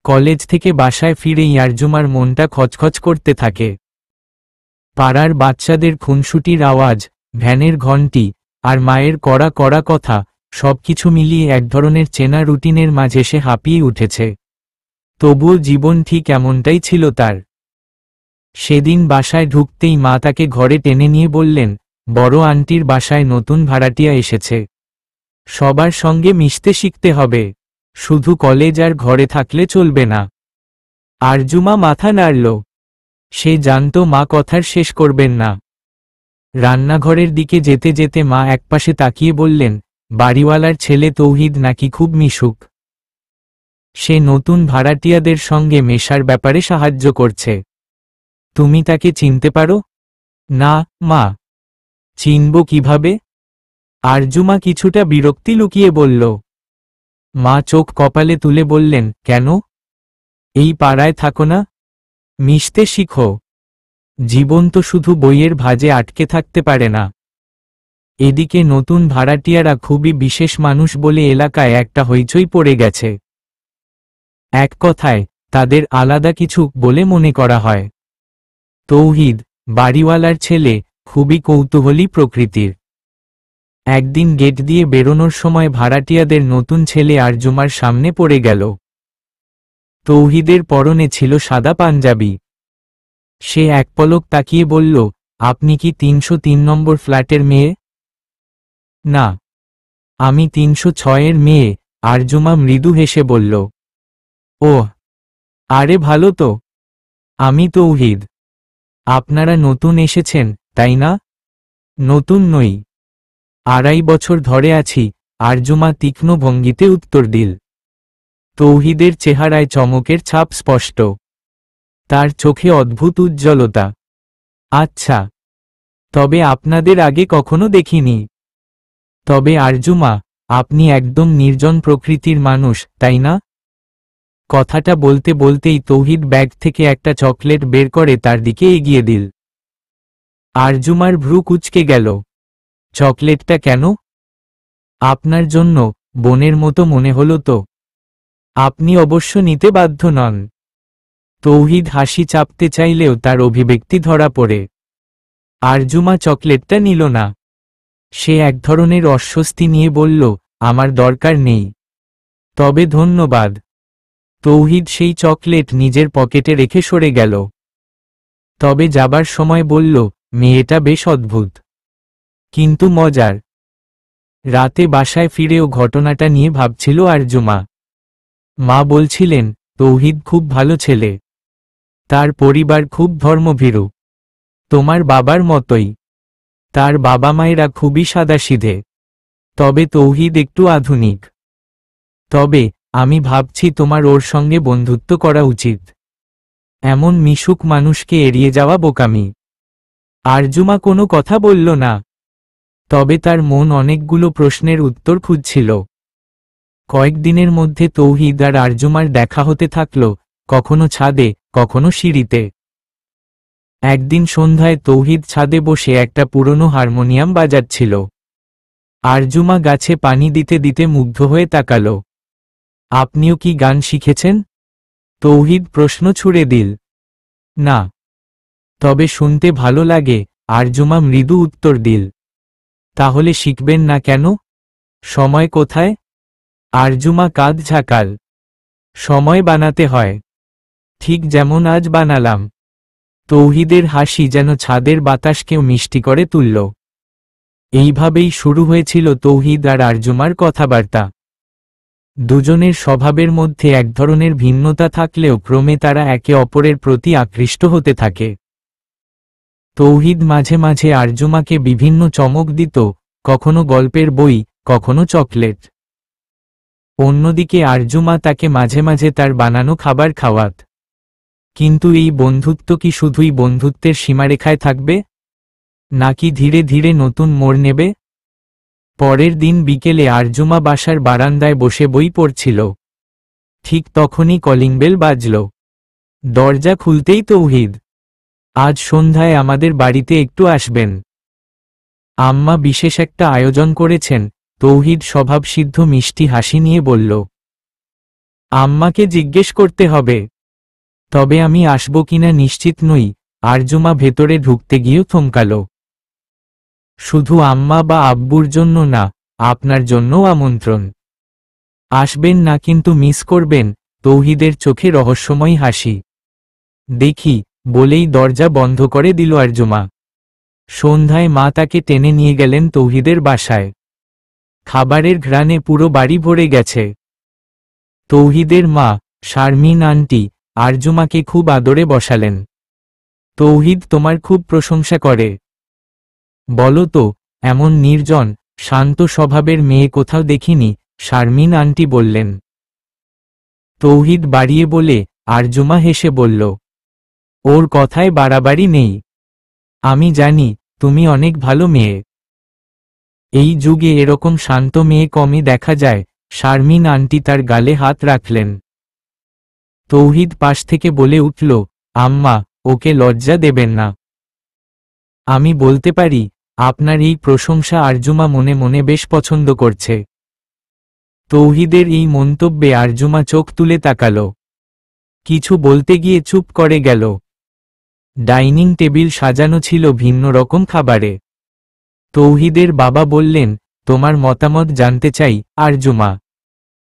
College থেকে বাসায় ফিরেই আরজুমার মনটা খচখচ করতে থাকে। পাড়ার বাচ্চাদের খুনসুটির আওয়াজ, ভ্যানের ঘণ্টি, আর মায়ের কড়া কড়া কথা, সবকিছু মিলিয়ে এক ধরনের চেনা রুটিনের মাঝে সে হাঁপিয়ে উঠেছে। তবুও জীবন ঠিক এমনটাই ছিল তার। সেদিন বাসায় ঢুকতেই মা তাকে ঘরে টেনে নিয়ে বললেন, বড় আন্টির বাসায় নতুন ভাড়াটিয়া এসেছে। সবার সঙ্গে মিশতে শিখতে হবে, শুধু কলেজ আর ঘরে থাকলে চলবে না। আরজুমা মাথা নাড়ল। সে জানত মা কথার শেষ করবেন না। রান্নাঘরের দিকে যেতে যেতে মা একপাশে তাকিয়ে বললেন, বাড়িওয়ালার ছেলে তৌহিদ নাকি খুব মিশুক। সে নতুন ভাড়াটিয়াদের সঙ্গে মেশার ব্যাপারে সাহায্য করছে। তুমি তাকে চিনতে পারো? না মা। চিনব কিভাবে? আরজুমা কিছুটা বিরক্তি লুকিয়ে বলল। মা চোখ কপালে তুলে বললেন, কেন? এই পাড়ায় থাকো না? মিশতে শিখো। জীবন তো শুধু বইয়ের ভাঁজে আটকে থাকতে পারে না। এদিকে নতুন ভাড়াটিয়ারা খুবই বিশেষ মানুষ বলে এলাকায় একটা হইচই পড়ে গেছে। এক কথায়, তাদের আলাদা কিছু বলে মনে করা হয়। তৌহিদ, বাড়িওয়ালার ছেলে, খুবই কৌতূহলী প্রকৃতির। একদিন গেট দিয়ে বেরোনোর সময় ভাড়াটিয়াদের নতুন ছেলে আরজুমার সামনে পড়ে গেল। তৌহিদের পরনে ছিল সাদা পাঞ্জাবি। সে এক পলক তাকিয়ে বলল, আপনি কি ৩০৩ নম্বর ফ্ল্যাটের মেয়ে? না, আমি ৩০৬-এর মেয়ে। আরজুমা মৃদু হেসে বলল। ওহ, আরে ভালো তো। আমি তৌহিদ। আপনারা নতুন এসেছেন, তাই না? নতুন নই, ২.৫ বছর ধরে আছি, আরজুমা তীক্ষ্ণ ভঙ্গিতে উত্তর দিল। তৌহিদের চেহারায় চমকের ছাপ স্পষ্ট। তার চোখে অদ্ভুত উজ্জ্বলতা। আচ্ছা, তবে আপনাদের আগে কখনো দেখিনি। তবে আরজুমা, আপনি একদম নির্জন প্রকৃতির মানুষ, তাই না? কথাটা বলতে বলতেই তৌহিদ ব্যাগ থেকে একটা চকলেট বের করে তার দিকে এগিয়ে দিল। আরজুমার ভ্রু কুঁচকে গেল। চকলেটটা কেন? আপনার জন্য, বোনের মতো মনে হলো তো। আপনি অবশ্য নিতে বাধ্য নন। তৌহিদ হাসি চাপতে চাইলেও তার অভিব্যক্তি ধরা পড়ে। আরজুমা চকলেটটা নিল না। সে এক ধরনের অস্বস্তি নিয়ে বলল, আমার দরকার নেই। তবে ধন্যবাদ। তৌহিদ সেই চকলেট নিজের পকেটে রেখে সরে গেল। তবে যাবার সময় বলল, মেয়েটা বেশ অদ্ভুত, কিন্তু মজার। রাতে বাসায় ফিরেও ঘটনাটা নিয়ে ভাবছিল আরজুমা। মা বলছিলেন, তৌহিদ খুব ভালো ছেলে। তার পরিবার খুব ধর্মভীরু, তোমার বাবার মতোই। তার বাবা মায়েরা খুবই সাদাসিধে। তবে তৌহিদ একটু আধুনিক। তবে আমি ভাবছি তোমার ওর সঙ্গে বন্ধুত্ব করা উচিত। এমন মিশুক মানুষকে এড়িয়ে যাওয়া বোকামি। আরজুমা কোনো কথা বলল না। তবে তার মন অনেকগুলো প্রশ্নের উত্তর খুঁজছিল। কয়েকদিনের মধ্যে তৌহিদ আর আরজুমার দেখা হতে থাকল, কখনো ছাদে, কখনো সিঁড়িতে। একদিন সন্ধ্যায় তৌহিদ ছাদে বসে একটা পুরনো হারমোনিয়াম বাজাচ্ছিল। আরজুমা গাছে পানি দিতে দিতে মুগ্ধ হয়ে তাকাল। আপনিও কি গান শিখেছেন? তৌহিদ প্রশ্ন ছুড়ে দিল। না, তবে শুনতে ভালো লাগে, আরজুমা মৃদু উত্তর দিল। তাহলে শিখবেন না কেন? সময় কোথায়? আরজুমা কাঁধ ঝাঁকাল। সময় বানাতে হয়, ঠিক যেমন আজ বানালাম। তৌহিদের হাসি যেন ছাদের বাতাসকেও মিষ্টি করে তুলল। এইভাবেই শুরু হয়েছিল তৌহিদ আর আরজুমার কথাবার্তা। দুজনের স্বভাবের মধ্যে এক ধরনের ভিন্নতা থাকলেও ক্রমে তারা একে অপরের প্রতি আকৃষ্ট হতে থাকে। তৌহিদ মাঝে মাঝে আরজুমাকে বিভিন্ন চমক দিত, কখনো গল্পের বই, কখনো চকলেট। অন্যদিকে আরজুমা তাকে মাঝে মাঝে তার বানানো খাবার খাওয়াত। কিন্তু এই বন্ধুত্ব কি শুধুই বন্ধুত্বের সীমারেখায় থাকবে, নাকি ধীরে ধীরে নতুন মোড় নেবে? পরের দিন বিকেলে আরজুমা বাসার বারান্দায় বসে বই পড়ছিল। ঠিক তখনই কলিং বেল বাজল। দরজা খুলতেই তৌহিদ, আজ সন্ধ্যায় আমাদের বাড়িতে একটু আসবেন। আম্মা বিশেষ একটা আয়োজন করেছেন, তৌহিদ স্বভাবসিদ্ধ মিষ্টি হাসি নিয়ে বলল। আম্মাকে জিজ্ঞেস করতে হবে। তবে আমি আসব কিনা নিশ্চিত নই। আরজুমা ভেতরে ঢুকতে গিয়েও থমকালো। শুধু আম্মা বা আব্বুর জন্য না, আপনার জন্যও আমন্ত্রণ। আসবেন না কিন্তু মিস করবেন। তৌহিদের চোখে রহস্যময় হাসি। দেখি, বলেই দরজা বন্ধ করে দিল আরজুমা। সন্ধ্যায় মা তাকে টেনে নিয়ে গেলেন তৌহিদের বাসায়। খাবারের ঘ্রাণে পুরো বাড়ি ভরে গেছে। তৌহিদের মা, শারমিন আন্টি, আরজুমাকে খুব আদরে বসালেন। তৌহিদ তোমার খুব প্রশংসা করে। বলো তো, এমন নির্জন, শান্ত স্বভাবের মেয়ে কোথাও দেখিনি, শারমিন আন্টি বললেন। তৌহিদ বাড়িয়ে বলে, আরজুমা হেসে বলল, ওর কথায় বাড়াবাড়ি নেই। আমি জানি, তুমি অনেক ভালো মেয়ে। এই যুগে এরকম শান্ত মেয়ে কমই দেখা যায়। শারমিন আন্টি তার গালে হাত রাখলেন। তৌহিদ পাশ থেকে বলে উঠল, আম্মা, ওকে লজ্জা দেবেন না। আমি বলতে পারি, আপনার এই প্রশংসা আরজুমা মনে মনে বেশ পছন্দ করছে। তৌহিদের এই মন্তব্যে আরজুমা চোখ তুলে তাকাল। কিছু বলতে গিয়ে চুপ করে গেল। ডাইনিং টেবিল সাজানো ছিল ভিন্ন রকম খাবারে। তৌহিদের বাবা বললেন, তোমার মতামত জানতে চাই, আরজুমা।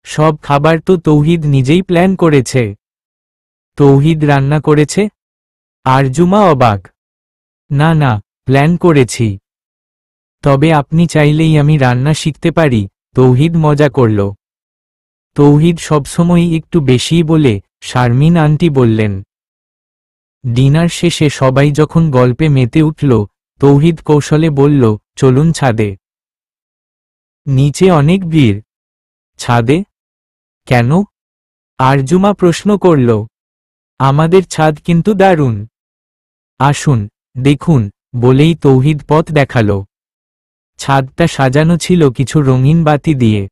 সব খাবার তো তৌহিদ নিজেই প্ল্যান করেছে। তৌহিদ রান্না করেছে? আরজুমা অবাক। না না, প্ল্যান করেছি। তবে আপনি চাইলেই আমি রান্না শিখতে পারি, তৌহিদ মজা করল। তৌহিদ সবসময়ই একটু বেশিই বলে, শারমিন আন্টি বললেন। ডিনার শেষে সবাই যখন গল্পে মেতে উঠল, তৌহিদ কৌশলে বলল, চলুন ছাদে। নিচে অনেক ভিড়। ছাদে? কেন? আরজুমা প্রশ্ন করল। আমাদের ছাদ কিন্তু দারুণ। আসুন, দেখুন, বলেই তৌহিদ পথ দেখাল। ছাদটা সাজানো ছিল কিছু রঙিন বাতি দিয়ে।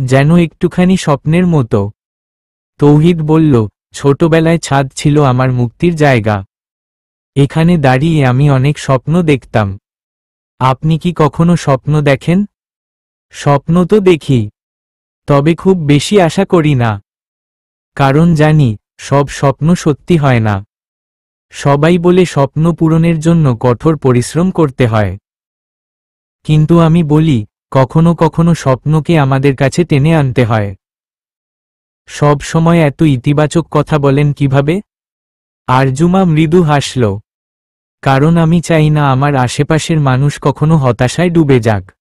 যেন একটুখানি স্বপ্নের মতো। তৌহিদ বলল, ছোটবেলায় ছাদ ছিল আমার মুক্তির জায়গা। এখানে দাঁড়িয়ে আমি অনেক স্বপ্ন দেখতাম। আপনি কি কখনো স্বপ্ন দেখেন? স্বপ্ন তো দেখি। তবে খুব বেশি আশা করি না। কারণ জানি, সব স্বপ্ন সত্যি হয় না। সবাই বলে স্বপ্ন পূরণের জন্য কঠোর পরিশ্রম করতে হয়। কিন্তু আমি বলি, কখনো কখনো স্বপ্নকে আমাদের কাছে টেনে আনতে হয়। সব সময় এত ইতিবাচক কথা বলেন কিভাবে? আরজুমা মৃদু হাসল। কারণ আমি চাই না আমার আশেপাশের মানুষ কখনো হতাশায় ডুবে যাক।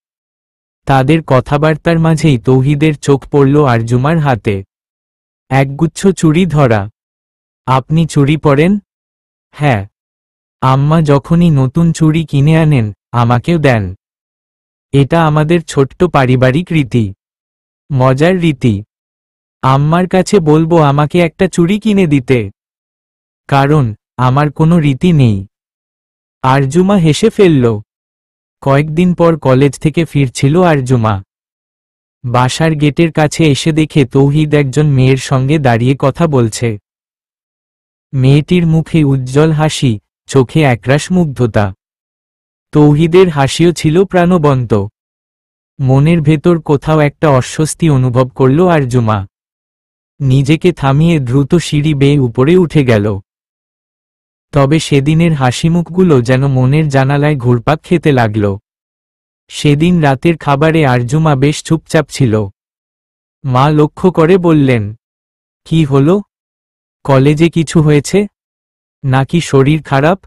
তাদের কথাবার্তার মাঝেই তৌহিদের চোখ পড়ল আরজুমার হাতে। একগুচ্ছ চুড়ি ধরা। আপনি চুড়ি পরেন? হ্যাঁ। আম্মা যখনই নতুন চুড়ি কিনে আনেন, আমাকেও দেন। এটা আমাদের ছোট্ট পারিবারিক রীতি। মজার রীতি। আম্মার কাছে বলবো আমাকে একটা চুড়ি কিনে দিতে। কারণ, আমার কোনো রীতি নেই। আরজুমা হেসে ফেলল। কয়েকদিন পর কলেজ থেকে ফিরছিল আরজুমা। বাসার গেটের কাছে এসে দেখে তৌহিদ একজন মেয়ের সঙ্গে দাঁড়িয়ে কথা বলছে। মেয়েটির মুখে উজ্জ্বল হাসি, চোখে একরাশ মুগ্ধতা। তৌহিদের হাসিও ছিল প্রাণবন্ত। মনের ভেতর কোথাও একটা অস্বস্তি অনুভব করল আরজুমা। নিজেকে থামিয়ে দ্রুত সিঁড়ি বেয়ে উপরে উঠে গেল। তবে সেদিনের হাসিমুখগুলো যেন মনের জানালায় ঘুরপাক খেতে লাগল। সেদিন রাতের খাবারে আরজুমা বেশ চুপচাপ ছিল। মা লক্ষ্য করে বললেন, কি হলো? কলেজে কিছু হয়েছে? নাকি শরীর খারাপ?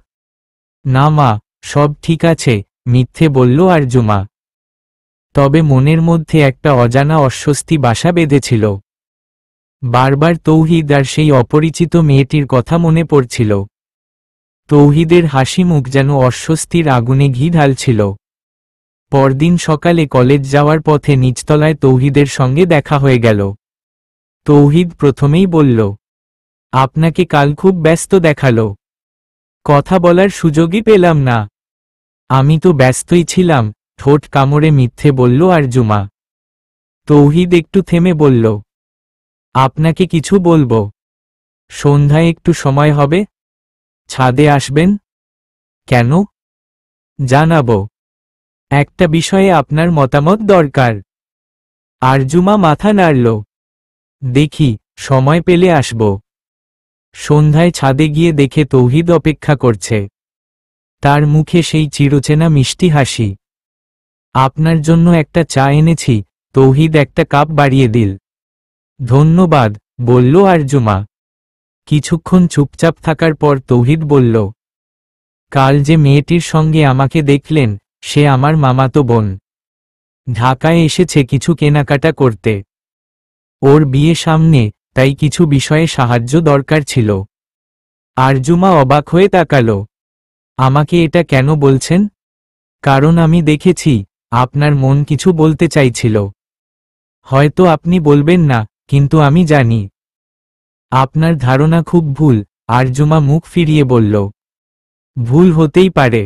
না মা, সব ঠিক আছে, মিথ্যে বলল আরজুমা। তবে মনের মধ্যে একটা অজানা অস্বস্তি বাসা বেঁধেছিল। বারবার তৌহিদ আর সেই অপরিচিত মেয়েটির কথা মনে পড়ছিল। তৌহিদের হাসিমুখ যেন অস্বস্তির আগুনে ঘি ঢালছিল। পরদিন সকালে কলেজ যাওয়ার পথে নিচতলায় তৌহিদের সঙ্গে দেখা হয়ে গেল। তৌহিদ প্রথমেই বলল, আপনাকে কাল খুব ব্যস্ত দেখালো। কথা বলার সুযোগই পেলাম না। আমি তো ব্যস্তই ছিলাম, ঠোঁট কামড়ে মিথ্যে বলল আরজুমা। তৌহিদ একটু থেমে বলল, আপনাকে কিছু বলবো। সন্ধ্যায় একটু সময় হবে? ছাদে আসবেন? কেন? জানাবো। একটা বিষয়ে আপনার মতামত দরকার। আরজুমা মাথা নাড়ল। দেখি, সময় পেলে আসব। সন্ধ্যায় ছাদে গিয়ে দেখে তৌহিদ অপেক্ষা করছে। তার মুখে সেই চিরচেনা মিষ্টি হাসি। আপনার জন্য একটা চা এনেছি। তৌহিদ একটা কাপ বাড়িয়ে দিল। ধন্যবাদ, বলল আরজুমা। কিছুক্ষণ চুপচাপ থাকার পর তৌহিদ বলল, কাল যে মেয়েটির সঙ্গে আমাকে দেখলেন, সে আমার মামাতো বোন। ঢাকায় এসেছে কিছু কেনাকাটা করতে। ওর বিয়ে সামনে, তাই কিছু বিষয়ে সাহায্য দরকার ছিল। আরজুমা অবাক হয়ে তাকালো। আমাকে এটা কেন বলছেন? কারণ আমি দেখেছি, আপনার মন কিছু বলতে চাইছিল। হয়তো আপনি বলবেন না, কিন্তু আমি জানি। আপনার ধারণা খুব ভুল। আরজুমা মুখ ফিরিয়ে বলল, ভুল হতেই পারে,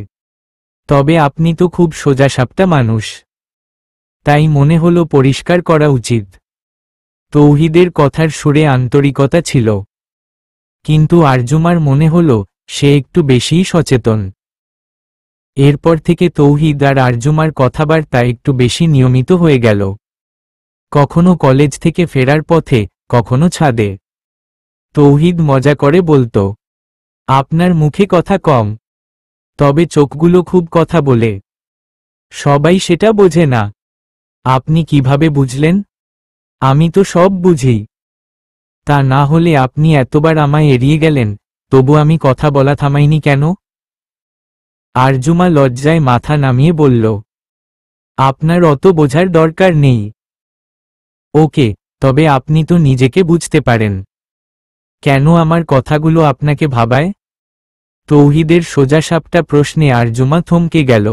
তবে আপনি তো খুব সোজাসাপটা মানুষ। তাই মনে হলো পরিষ্কার করা উচিত। তৌহিদের কথার সুরে আন্তরিকতা ছিল, কিন্তু আরজুমার মনে হলো সে একটু বেশিই সচেতন। এরপর থেকে তৌহিদ আর আরজুমার কথাবার্তা একটু বেশি নিয়মিত হয়ে গেল। কখনো কলেজ থেকে ফেরার পথে, কখনো ছাদে। তৌহিদ মজা করে বলতো, আপনার মুখে কথা কম, তবে চোখগুলো খুব কথা বলে। সবাই সেটা বোঝে না। আপনি কিভাবে বুঝলেন? আমি তো সব বুঝি। তা না হলে আপনি এতবার আমায় এড়িয়ে গেলেন, তবু আমি কথা বলা থামাইনি কেন? আরজুমা লজ্জায় মাথা নামিয়ে বলল, আপনার অত বোঝার দরকার নেই। ওকে, তবে আপনি তো নিজেকে বুঝতে পারেন। কেন আমার কথাগুলো আপনাকে ভাবায়? তৌহিদের সোজাসাপটা প্রশ্নে আরজুমা থমকে গেল।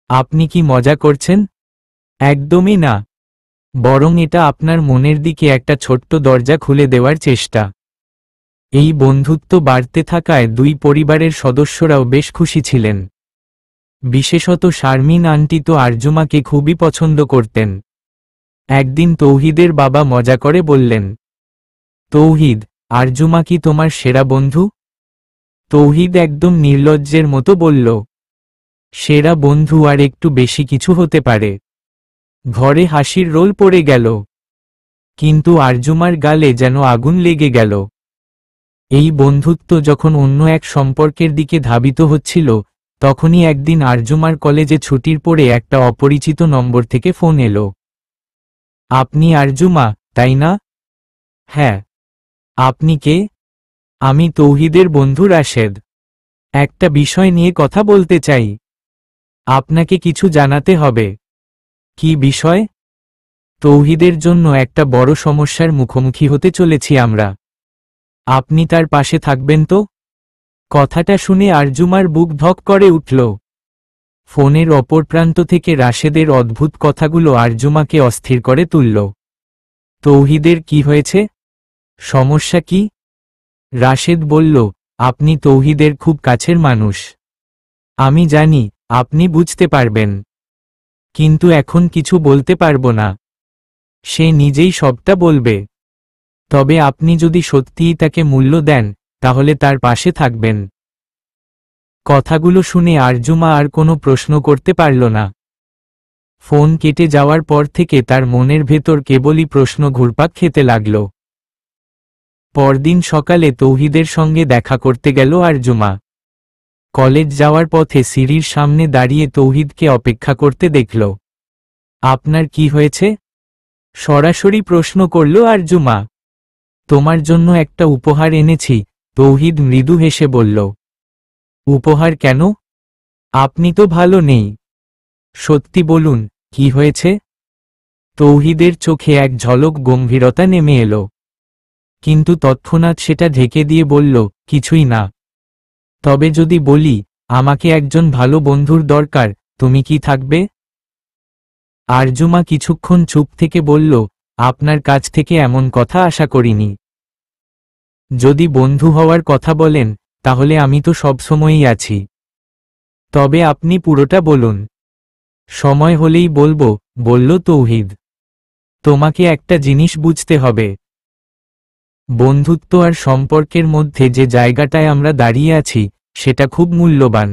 আপনি কি মজা করছেন? একদমই না। বরং এটা আপনার মনের দিকে একটা ছোট্ট দরজা খুলে দেওয়ার চেষ্টা। এই বন্ধুত্ব বাড়তে থাকায় দুই পরিবারের সদস্যরাও বেশ খুশি ছিলেন। বিশেষত শারমিন আন্টি তো আরজুমাকে খুবই পছন্দ করতেন। একদিন তৌহিদের বাবা মজা করে বললেন, তৌহিদ, আরজুমা কি তোমার সেরা বন্ধু? তৌহিদ একদম নির্লজ্জের মতো বলল, সেরা বন্ধু আর একটু বেশি কিছু হতে পারে। ঘরে হাসির রোল পড়ে গেল। কিন্তু আরজুমার গালে যেন আগুন লেগে গেল। এই বন্ধুত্ব যখন অন্য এক সম্পর্কের দিকে ধাবিত হচ্ছিল, তখনই একদিন আরজুমার কলেজে ছুটির পরে একটা অপরিচিত নম্বর থেকে ফোন এলো। আপনি আরজুমা, তাই না? হ্যাঁ। আপনি কে? আমি তৌহিদের বন্ধু রাশেদ। একটা বিষয় নিয়ে কথা বলতে চাই। আপনাকে কিছু জানাতে হবে। কি বিষয়? তৌহিদের জন্য একটা বড় সমস্যার মুখোমুখি হতে চলেছি আমরা। আপনি তার পাশে থাকবেন তো? কথাটা শুনে আরজুমার বুক ধক করে উঠল। ফোনের অপর প্রান্ত থেকে রাশেদের অদ্ভুত কথাগুলো আরজুমাকে অস্থির করে তুলল। তৌহিদের কি হয়েছে? সমস্যা কি? রাশেদ বলল, আপনি তৌহিদের খুব কাছের মানুষ। আমি জানি, আপনি বুঝতে পারবেন। কিন্তু এখন কিছু বলতে পারবো না। সে নিজেই সবটা বলবে। তবে আপনি যদি সত্যিই তাকে মূল্য দেন, তাহলে তার পাশে থাকবেন। কথাগুলো শুনে আরজুমা আর কোনো প্রশ্ন করতে পারল না। ফোন কেটে যাওয়ার পর থেকে তার মনের ভেতর কেবলই প্রশ্ন ঘুরপাক খেতে লাগল। পরদিন সকালে তৌহিদের সঙ্গে দেখা করতে গেল আরজুমা। কলেজ যাওয়ার পথে সিঁড়ির সামনে দাঁড়িয়ে তৌহিদকে অপেক্ষা করতে দেখল। আপনার কি হয়েছে? সরাসরি প্রশ্ন করল আরজুমা। তোমার জন্য একটা উপহার এনেছি, তৌহিদ মৃদু হেসে বলল। উপহার কেন? আপনি তো ভালো নেই। সত্যি বলুন, কি হয়েছে? তৌহিদের চোখে এক ঝলক গম্ভীরতা নেমে এলো। কিন্তু তৎক্ষণাৎ সেটা ঢেকে দিয়ে বলল, কিছুই না। তবে যদি বলি, আমাকে একজন ভালো বন্ধুর দরকার, তুমি কি থাকবে? আরজুমা কিছুক্ষণ চুপ থেকে বলল, আপনার কাছ থেকে এমন কথা আশা করিনি। যদি বন্ধু হওয়ার কথা বলেন, তাহলে আমি তো সবসময়ই আছি। তবে আপনি পুরোটা বলুন। সময় হলেই বলবো, বলল তৌহিদ। তোমাকে একটা জিনিস বুঝতে হবে। বন্ধুত্ব আর সম্পর্কের মধ্যে যে জায়গাটায় আমরা দাঁড়িয়ে আছি, সেটা খুব মূল্যবান।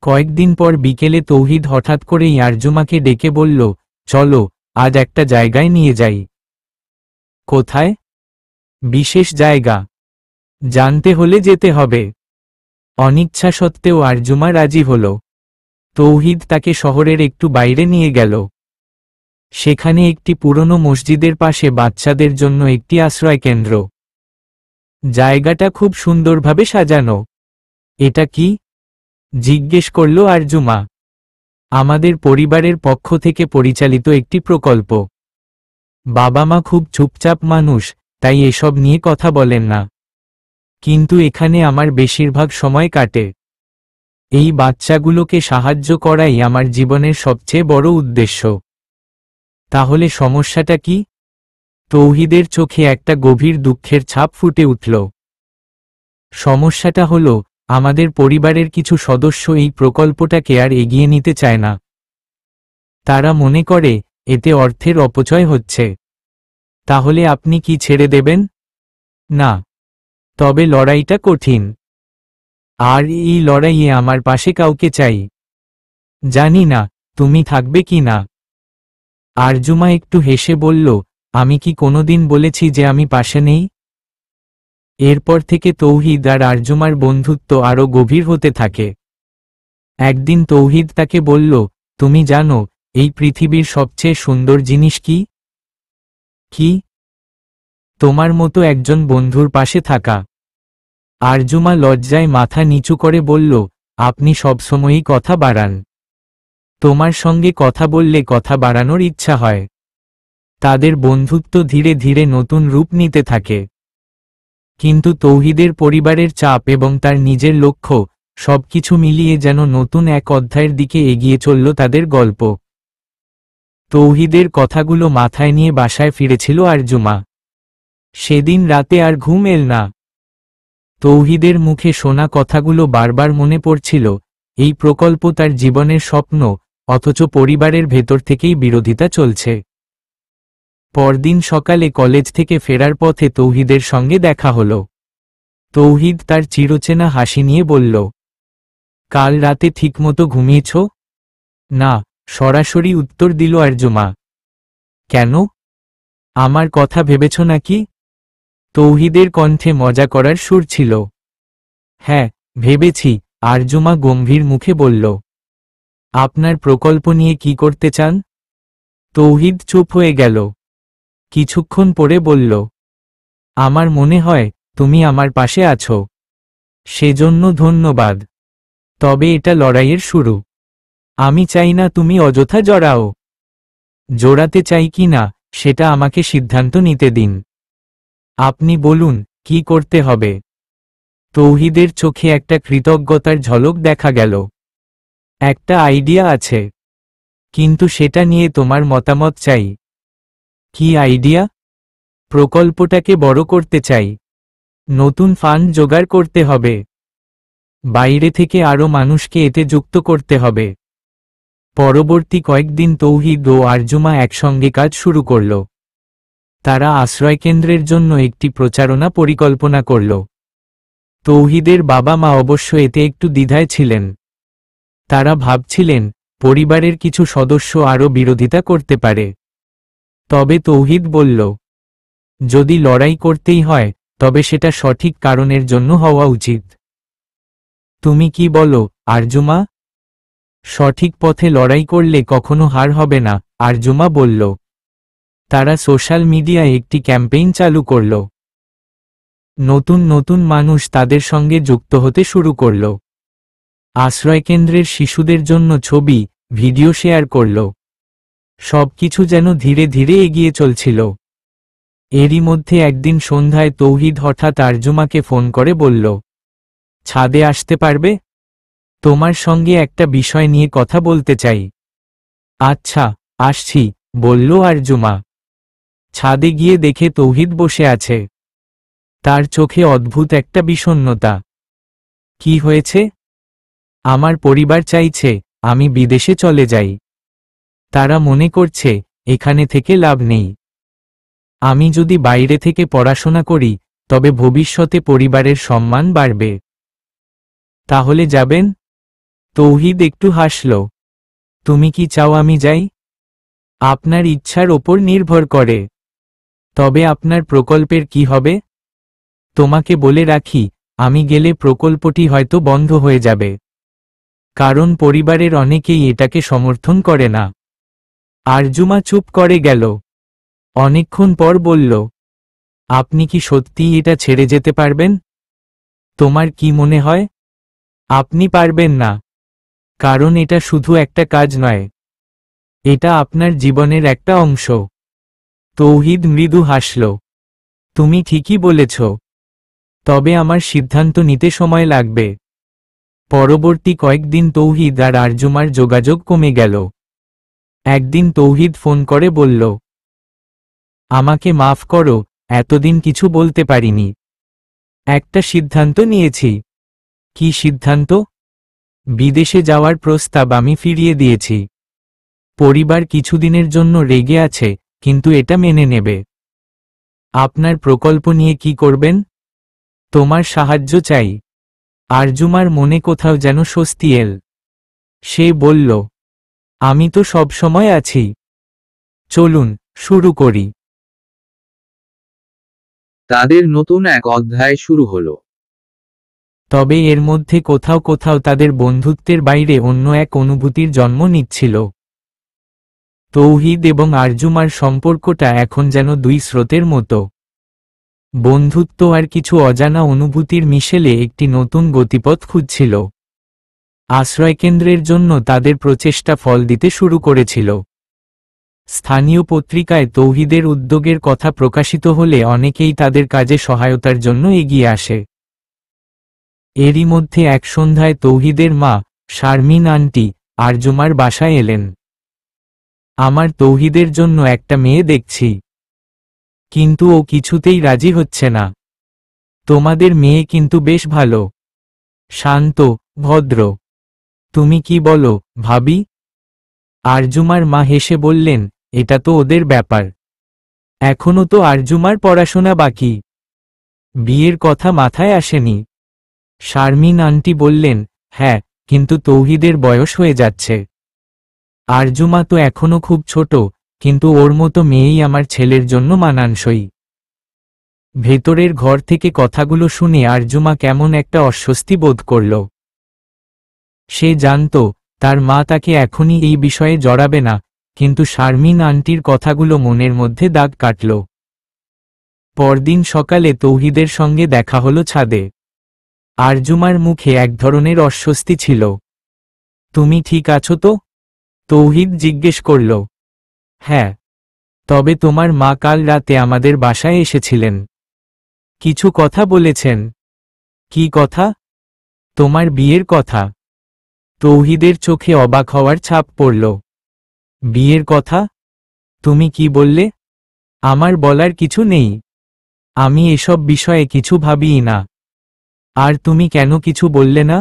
কয়েকদিন পর বিকেলে তৌহিদ হঠাৎ করেই আরজুমাকে ডেকে বলল, চলো, আজ একটা জায়গায় নিয়ে যাই। কোথায়? বিশেষ জায়গা। জানতে হলে যেতে হবে। অনিচ্ছা সত্ত্বেও আরজুমা রাজি হল। তৌহিদ তাকে শহরের একটু বাইরে নিয়ে গেল। সেখানে একটি পুরনো মসজিদের পাশে বাচ্চাদের জন্য একটি আশ্রয় কেন্দ্র। জায়গাটা খুব সুন্দরভাবে সাজানো। এটা কি? জিজ্ঞেস করল আরজুমা। আমাদের পরিবারের পক্ষ থেকে পরিচালিত একটি প্রকল্প। বাবা মা খুব চুপচাপ মানুষ, তাই এসব নিয়ে কথা বলেন না। কিন্তু এখানে আমার বেশিরভাগ সময় কাটে। এই বাচ্চাগুলোকে সাহায্য করাই আমার জীবনের সবচেয়ে বড় উদ্দেশ্য। তাহলে সমস্যাটা কি? তৌহিদের চোখে একটা গভীর দুঃখের ছাপ ফুটে উঠল। সমস্যাটা হলো, আমাদের পরিবারের কিছু সদস্য এই প্রকল্পটাকে আর এগিয়ে নিতে চায় না। তারা মনে করে এতে অর্থের অপচয় হচ্ছে। তাহলে আপনি কি ছেড়ে দেবেন? না। তবে লড়াইটা কঠিন। আর এই লড়াইয়ে আমার পাশে কাউকে চাই। জানি না তুমি থাকবে কি না। আরজুমা একটু হেসে বলল, আমি কি কোনোদিন বলেছি যে আমি পাশে নেই? এরপর থেকে তৌহিদ আর আরজুমার বন্ধুত্ব আরও গভীর হতে থাকে। একদিন তৌহিদ তাকে বলল, তুমি জানো এই পৃথিবীর সবচেয়ে সুন্দর জিনিস কি? কি? তোমার মতো একজন বন্ধুর পাশে থাকা। আরজুমা লজ্জায় মাথা নিচু করে বলল, আপনি সবসময়ই কথা বাড়ান। তোমার সঙ্গে কথা বললে কথা বাড়ানোর ইচ্ছা হয়। তাদের বন্ধুত্ব ধীরে ধীরে নতুন রূপ নিতে থাকে। কিন্তু তৌহিদের পরিবারের চাপ এবং তার নিজের লক্ষ্য, সবকিছু মিলিয়ে যেন নতুন এক অধ্যায়ের দিকে এগিয়ে চলল তাদের গল্প। তৌহিদের কথাগুলো মাথায় নিয়ে বাসায় ফিরেছিল আরজুমা। সেদিন রাতে আর ঘুম এল না। তৌহিদের মুখে শোনা কথাগুলো বারবার মনে পড়ছিল। এই প্রকল্প তার জীবনের স্বপ্ন, অথচ পরিবারের ভেতর থেকেই বিরোধিতা চলছে। পরদিন সকালে কলেজ থেকে ফেরার পথে তৌহিদের সঙ্গে দেখা হল। তৌহিদ তার চিরচেনা হাসি নিয়ে বলল, কাল রাতে ঠিকমতো ঘুমিয়েছ? না, সরাসরি উত্তর দিল আরজুমা। কেন? আমার কথা ভেবেছ নাকি? তৌহিদের কণ্ঠে মজা করার সুর ছিল। হ্যাঁ, ভেবেছি, আরজুমা গম্ভীর মুখে বলল। আপনার প্রকল্প নিয়ে কি করতে চান? তৌহিদ চুপ হয়ে গেল। কিছুক্ষণ পরে বলল, আমার মনে হয় তুমি আমার পাশে আছো। সেজন্য ধন্যবাদ। তবে এটা লড়াইয়ের শুরু। আমি চাই না তুমি অযথা জড়াও। জোড়াতে চাই কি না সেটা আমাকে সিদ্ধান্ত নিতে দিন। আপনি বলুন কি করতে হবে। তৌহিদের চোখে একটা কৃতজ্ঞতার ঝলক দেখা গেল। একটা আইডিয়া আছে, কিন্তু সেটা নিয়ে তোমার মতামত চাই। কি আইডিয়া? প্রকল্পটাকে বড় করতে চাই। নতুন ফান্ড জোগাড় করতে হবে। বাইরে থেকে আরও মানুষকে এতে যুক্ত করতে হবে। পরবর্তী কয়েকদিন তৌহিদ ও আরজুমা একসঙ্গে কাজ শুরু করল। তারা আশ্রয়কেন্দ্রের জন্য একটি প্রচারণা পরিকল্পনা করল। তৌহিদের বাবা মা অবশ্য এতে একটু দ্বিধায় ছিলেন। তারা ভাবছিলেন পরিবারের কিছু সদস্য আরও বিরোধিতা করতে পারে। তবে তৌহিদ বলল, যদি লড়াই করতেই হয় তবে সেটা সঠিক কারণের জন্য হওয়া উচিত। তুমি কি বলো আরজুমা? সঠিক পথে লড়াই করলে কখনো হার হবে না, আরজুমা বলল। তারা সোশ্যাল মিডিয়ায় একটি ক্যাম্পেইন চালু করল। নতুন নতুন মানুষ তাদের সঙ্গে যুক্ত হতে শুরু করল। আশ্রয়কেন্দ্রের শিশুদের জন্য ছবি, ভিডিও শেয়ার করল। সবকিছু যেন ধীরে ধীরে এগিয়ে চলছিল। এরই মধ্যে একদিন সন্ধ্যায় তৌহিদ হঠাৎ আরজুমাকে ফোন করে বলল, ছাদে আসতে পারবে? তোমার সঙ্গে একটা বিষয় নিয়ে কথা বলতে চাই। আচ্ছা, আসছি, বলল আরজুমা। ছাদে গিয়ে দেখে তৌহিদ বসে আছে। তার চোখে অদ্ভুত একটা বিষণ্ণতা। কি হয়েছে? আমার পরিবার চাইছে আমি বিদেশে চলে যাই। তারা মনে করছে এখানে থেকে লাভ নেই। আমি যদি বাইরে থেকে পড়াশোনা করি তবে ভবিষ্যতে পরিবারের সম্মান বাড়বে। তাহলে যাবেন? তৌহিদ একটু হাসল। তুমি কি চাও আমি যাই? আপনার ইচ্ছার ওপর নির্ভর করে। তবে আপনার প্রকল্পের কি হবে? তোমাকে বলে রাখি, আমি গেলে প্রকল্পটি হয়তো বন্ধ হয়ে যাবে। কারণ পরিবারের অনেকেই এটাকে সমর্থন করে না। আরজুমা চুপ করে গেল। অনেকক্ষণ পর বলল, আপনি কি সত্যিই এটা ছেড়ে যেতে পারবেন? তোমার কি মনে হয়? আপনি পারবেন না। কারণ এটা শুধু একটা কাজ নয়, এটা আপনার জীবনের একটা অংশ। তৌহিদ মৃদু হাসল। তুমি ঠিকই বলেছ। তবে আমার সিদ্ধান্ত নিতে সময় লাগবে। পরবর্তী কয়েকদিন তৌহিদ আর আরজুমার যোগাযোগ কমে গেল। একদিন তৌহিদ ফোন করে বলল, আমাকে মাফ করো, এতদিন কিছু বলতে পারিনি। একটা সিদ্ধান্ত নিয়েছি। কি সিদ্ধান্ত? বিদেশে যাওয়ার প্রস্তাব আমি ফিরিয়ে দিয়েছি। পরিবার কিছুদিনের জন্য রেগে আছে, কিন্তু এটা মেনে নেবে। আপনার প্রকল্প নিয়ে কি করবেন? তোমার সাহায্য চাই। আরজুমার মনে কোথাও যেন স্বস্তি এল। সে বলল, আমি তো সব সময় আছি। চলুন, শুরু করি। তাদের নতুন এক অধ্যায় শুরু হলো। তবে এর মধ্যে কোথাও কোথাও তাদের বন্ধুত্বের বাইরে অন্য এক অনুভূতির জন্ম নিচ্ছিল। তৌহিদ এবং আরজুমার সম্পর্কটা এখন যেন দুই স্রোতের মতো। বন্ধুত্ব আর কিছু অজানা অনুভূতির মিশেলে একটি নতুন গতিপথ খুঁজছিল। আশ্রয়কেন্দ্রের জন্য তাদের প্রচেষ্টা ফল দিতে শুরু করেছিল। স্থানীয় পত্রিকায় তৌহিদের উদ্যোগের কথা প্রকাশিত হলে অনেকেই তাদের কাজে সহায়তার জন্য এগিয়ে আসে। এরই মধ্যে এক সন্ধ্যায় তৌহিদের মা, শারমিন আন্টি, আরজুমার বাসায় এলেন। আমার তৌহিদের জন্য একটা মেয়ে দেখছি, কিন্তু ও কিছুতেই রাজি হচ্ছে না। তোমাদের মেয়ে কিন্তু বেশ ভালো, শান্ত, ভদ্র। তুমি কি বলো, ভাবি? আরজুমার মা হেসে বললেন, এটা তো ওদের ব্যাপার। এখনো তো আরজুমার পড়াশোনা বাকি। বিয়ের কথা মাথায় আসেনি। শারমিন আন্টি বললেন, হ্যাঁ, কিন্তু তৌহিদের বয়স হয়ে যাচ্ছে। আরজুমা তো এখনো খুব ছোট, কিন্তু ওর মতো মেয়েই আমার ছেলের জন্য মানানসই। ভেতরের ঘর থেকে কথাগুলো শুনে আরজুমা কেমন একটা অস্বস্তি বোধ করল। সে জানত তার মা তাকে এখনই এই বিষয়ে জড়াবে না, কিন্তু শারমিন আন্টির কথাগুলো মনের মধ্যে দাগ কাটল। পরদিন সকালে তৌহিদের সঙ্গে দেখা হলো ছাদে। আরজুমার মুখে এক ধরনের অস্বস্তি ছিল। তুমি ঠিক আছো তো? তৌহিদ জিজ্ঞেস করল। হ্যাঁ। তবে তোমার মা কাল রাতে আমাদের বাসায় এসেছিলেন। কিছু কথা বলেছেন। কি কথা? তোমার বিয়ের কথা। তৌহিদের চোখে অবাক হওয়ার ছাপ পড়ল। বিয়ের কথা? তুমি কি বললে? আমার বলার কিছু নেই। আমি এসব বিষয়ে কিছু ভাবিই না। আর তুমি কেন কিছু বললে না?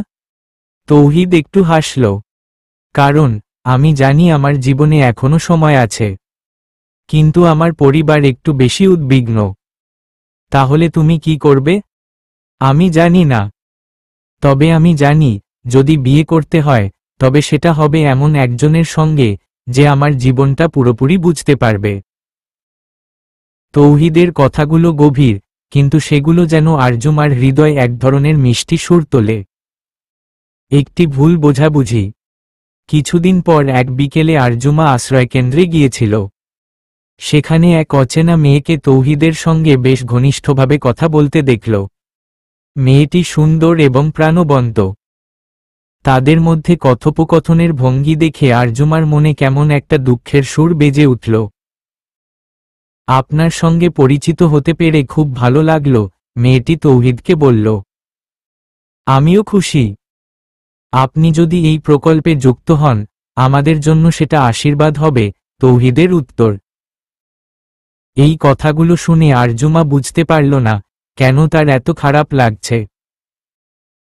তৌহিদ একটু হাসল। কারণ আমি জানি আমার জীবনে এখনো সময় আছে। কিন্তু আমার পরিবার একটু বেশি উদ্বিগ্ন। তাহলে তুমি কি করবে? আমি জানি না। তবে আমি জানি, যদি বিয়ে করতে হয়, তবে সেটা হবে এমন একজনের সঙ্গে, যে আমার জীবনটা পুরোপুরি বুঝতে পারবে। তৌহিদের কথাগুলো গভীর, কিন্তু সেগুলো যেন আরজুমার হৃদয় এক ধরনের মিষ্টি সুর তোলে। একটি ভুল বোঝাবুঝি। কিছুদিন পর এক বিকেলে আরজুমা আশ্রয়কেন্দ্রে গিয়েছিল। সেখানে এক অচেনা মেয়েকে তৌহিদের সঙ্গে বেশ ঘনিষ্ঠভাবে কথা বলতে দেখল। মেয়েটি সুন্দর এবং প্রাণবন্ত। তাদের মধ্যে কথোপকথনের ভঙ্গি দেখে আরজুমার মনে কেমন একটা দুঃখের সুর বেজে উঠল। আপনার সঙ্গে পরিচিত হতে পেরে খুব ভালো লাগলো, মেয়েটি তৌহিদকে বলল। আমিও খুশি। আপনি যদি এই প্রকল্পে যুক্ত হন, আমাদের জন্য সেটা আশীর্বাদ হবে, তৌহিদের উত্তর। এই কথাগুলো শুনে আরজুমা বুঝতে পারল না, কেন তার এত খারাপ লাগছে।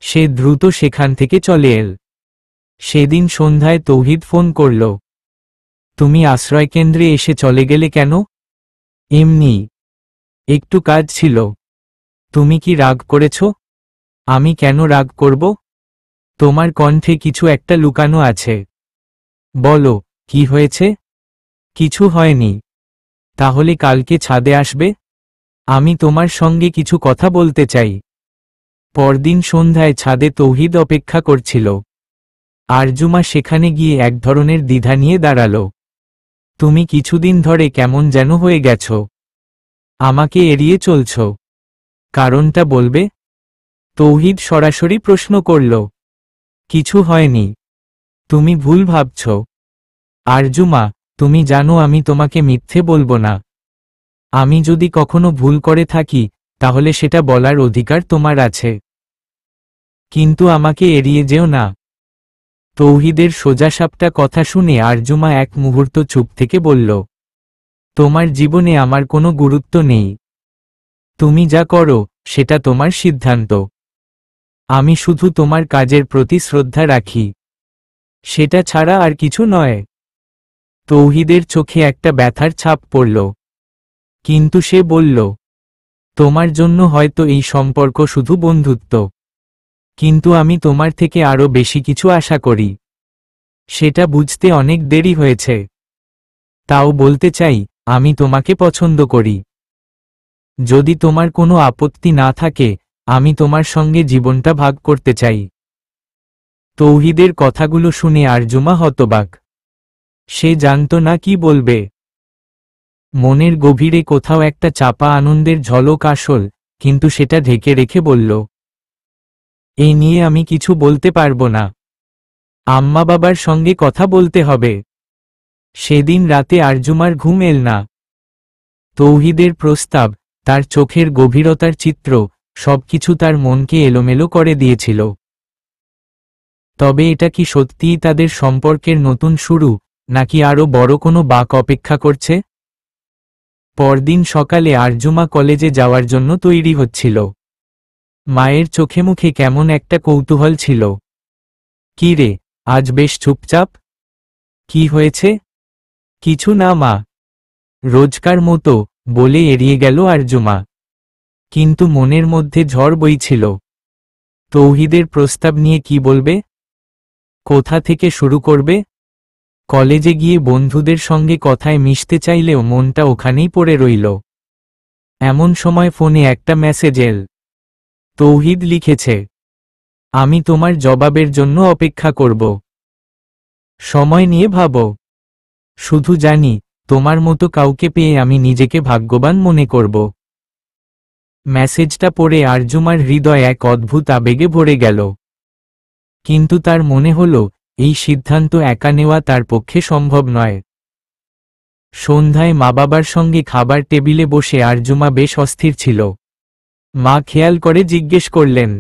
সে দ্রুত সেখান থেকে চলে এল। সেদিন সন্ধ্যায় তৌহিদ ফোন করল। তুমি আশ্রয়কেন্দ্রে এসে চলে গেলে কেন? এমনি। একটু কাজ ছিল। তুমি কি রাগ করেছ? আমি কেন রাগ করব? তোমার কণ্ঠে কিছু একটা লুকানো আছে। বলো, কি হয়েছে? কিছু হয়নি। তাহলে কালকে ছাদে আসবে? আমি তোমার সঙ্গে কিছু কথা বলতে চাই। পরদিন সন্ধ্যায় ছাদে তৌহিদ অপেক্ষা করছিল। আরজুমা সেখানে গিয়ে এক ধরনের দ্বিধা নিয়ে দাঁড়াল। তুমি কিছুদিন ধরে কেমন যেন হয়ে গেছ। আমাকে এড়িয়ে চলছ। কারণটা বলবে? তৌহিদ সরাসরি প্রশ্ন করল। কিছু হয়নি। তুমি ভুল ভাবছ। আরজুমা, তুমি জানো আমি তোমাকে মিথ্যে বলবো না। আমি যদি কখনো ভুল করে থাকি তাহলে সেটা বলার অধিকার তোমার আছে। কিন্তু আমাকে এড়িয়ে যেও না। তৌহিদের সোজাসাপটা কথা শুনে আরজুমা এক মুহূর্ত চুপ থেকে বলল, তোমার জীবনে আমার কোনো গুরুত্ব নেই। তুমি যা করো সেটা তোমার সিদ্ধান্ত। আমি শুধু তোমার কাজের প্রতি শ্রদ্ধা রাখি। সেটা ছাড়া আর কিছু নয়। তৌহিদের চোখে একটা ব্যথার ছাপ পড়ল। কিন্তু সে বলল, তোমার জন্য হয়তো এই সম্পর্ক শুধু বন্ধুত্ব। কিন্তু আমি তোমার থেকে আরো বেশি কিছু আশা করি। সেটা বুঝতে অনেক দেরি হয়েছে। তাও বলতে চাই, আমি তোমাকে পছন্দ করি। যদি তোমার কোনো আপত্তি না থাকে, আমি তোমার সঙ্গে জীবনটা ভাগ করতে চাই। তৌহিদের কথাগুলো শুনে আরজুমা হতবাক। সে জানত না কি বলবে। মনের গভীরে কোথাও একটা চাপা আনন্দের ঝলক আসল, কিন্তু সেটা ঢেকে রেখে বলল, এই নিয়ে আমি কিছু বলতে পারবো না। আম্মা বাবার সঙ্গে কথা বলতে হবে। সেদিন রাতে আরজুমার ঘুম এল না। তৌহিদের প্রস্তাব, তার চোখের গভীরতার চিত্র, সবকিছু তার মনকে এলোমেলো করে দিয়েছিল। তবে এটা কি সত্যিই তাদের সম্পর্কের নতুন শুরু, নাকি আরো বড় কোনো বাঁক অপেক্ষা করছে? পরদিন সকালে আরজুমা কলেজে যাওয়ার জন্য তৈরি হচ্ছিল। মায়ের চোখে মুখে কেমন একটা কৌতূহল ছিল। কি রে, আজ বেশ চুপচাপ? কি হয়েছে? কিছু না মা। রোজকার মতো বলে এড়িয়ে গেল আরজুমা। কিন্তু মনের মধ্যে ঝড় বইছিল। তৌহিদের প্রস্তাব নিয়ে কি বলবে? কোথা থেকে শুরু করবে? কলেজে গিয়ে বন্ধুদের সঙ্গে কথায় মিশতে চাইলেও মনটা ওখানেই পড়ে রইল। এমন সময় ফোনে একটা মেসেজ এল। তৌহিদ লিখেছে, আমি তোমার জবাবের জন্য অপেক্ষা করব। সময় নিয়ে ভাবো। শুধু জানি, তোমার মতো কাউকে পেয়ে আমি নিজেকে ভাগ্যবান মনে করব। মেসেজটা পড়ে আরজুমার হৃদয় এক অদ্ভুত আবেগে ভরে গেল। কিন্তু তার মনে হল, এই সিদ্ধান্ত একা নেওয়া তার পক্ষে সম্ভব নয়। সন্ধ্যায় মা বাবার সঙ্গে খাবার টেবিলে বসে আরজুমা বেশ অস্থির ছিল। মা খেয়াল করে জিজ্ঞেস করলেন,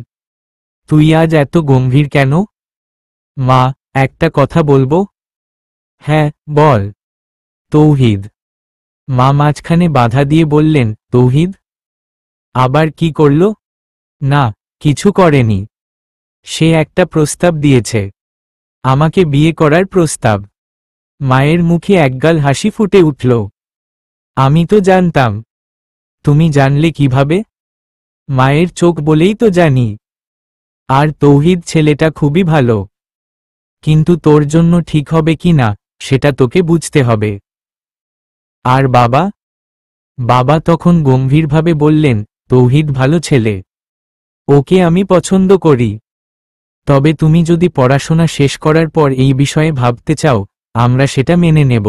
তুই আজ এত গম্ভীর কেন? মা, একটা কথা বলবো? হ্যাঁ, বল। তৌহিদ। মা মাঝখানে বাধা দিয়ে বললেন, তৌহিদ? আবার কি করল? না, কিছু করেনি। সে একটা প্রস্তাব দিয়েছে। আমাকে বিয়ে করার প্রস্তাব। মায়ের মুখে একগাল হাসি ফুটে উঠল। আমি তো জানতাম। তুমি জানলে কিভাবে? মায়ের চোখ বলেই তো জানি। আর তৌহিদ ছেলেটা খুবই ভালো। কিন্তু তোর জন্য ঠিক হবে কি না, সেটা তোকে বুঝতে হবে। আর বাবা? বাবা তখন গম্ভীরভাবে বললেন, তৌহিদ ভালো ছেলে। ওকে আমি পছন্দ করি। তবে তুমি যদি পড়াশোনা শেষ করার পর এই বিষয়ে ভাবতে চাও, আমরা সেটা মেনে নেব।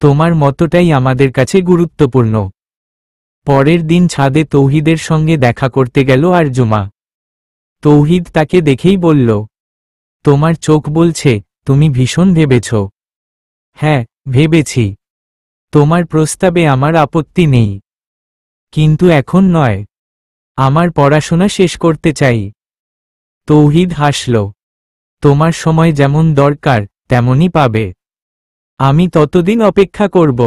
তোমার মতটাই আমাদের কাছে গুরুত্বপূর্ণ। পরের দিন ছাদে তৌহিদের সঙ্গে দেখা করতে গেল আরজুমা। তৌহিদ তাকে দেখেই বলল, তোমার চোখ বলছে তুমি ভীষণ ভেবেছ। হ্যাঁ, ভেবেছি। তোমার প্রস্তাবে আমার আপত্তি নেই। কিন্তু এখন নয়। আমার পড়াশোনা শেষ করতে চাই। তৌহিদ হাসল। তোমার সময় যেমন দরকার তেমনই পাবে। আমি ততদিন অপেক্ষা করব।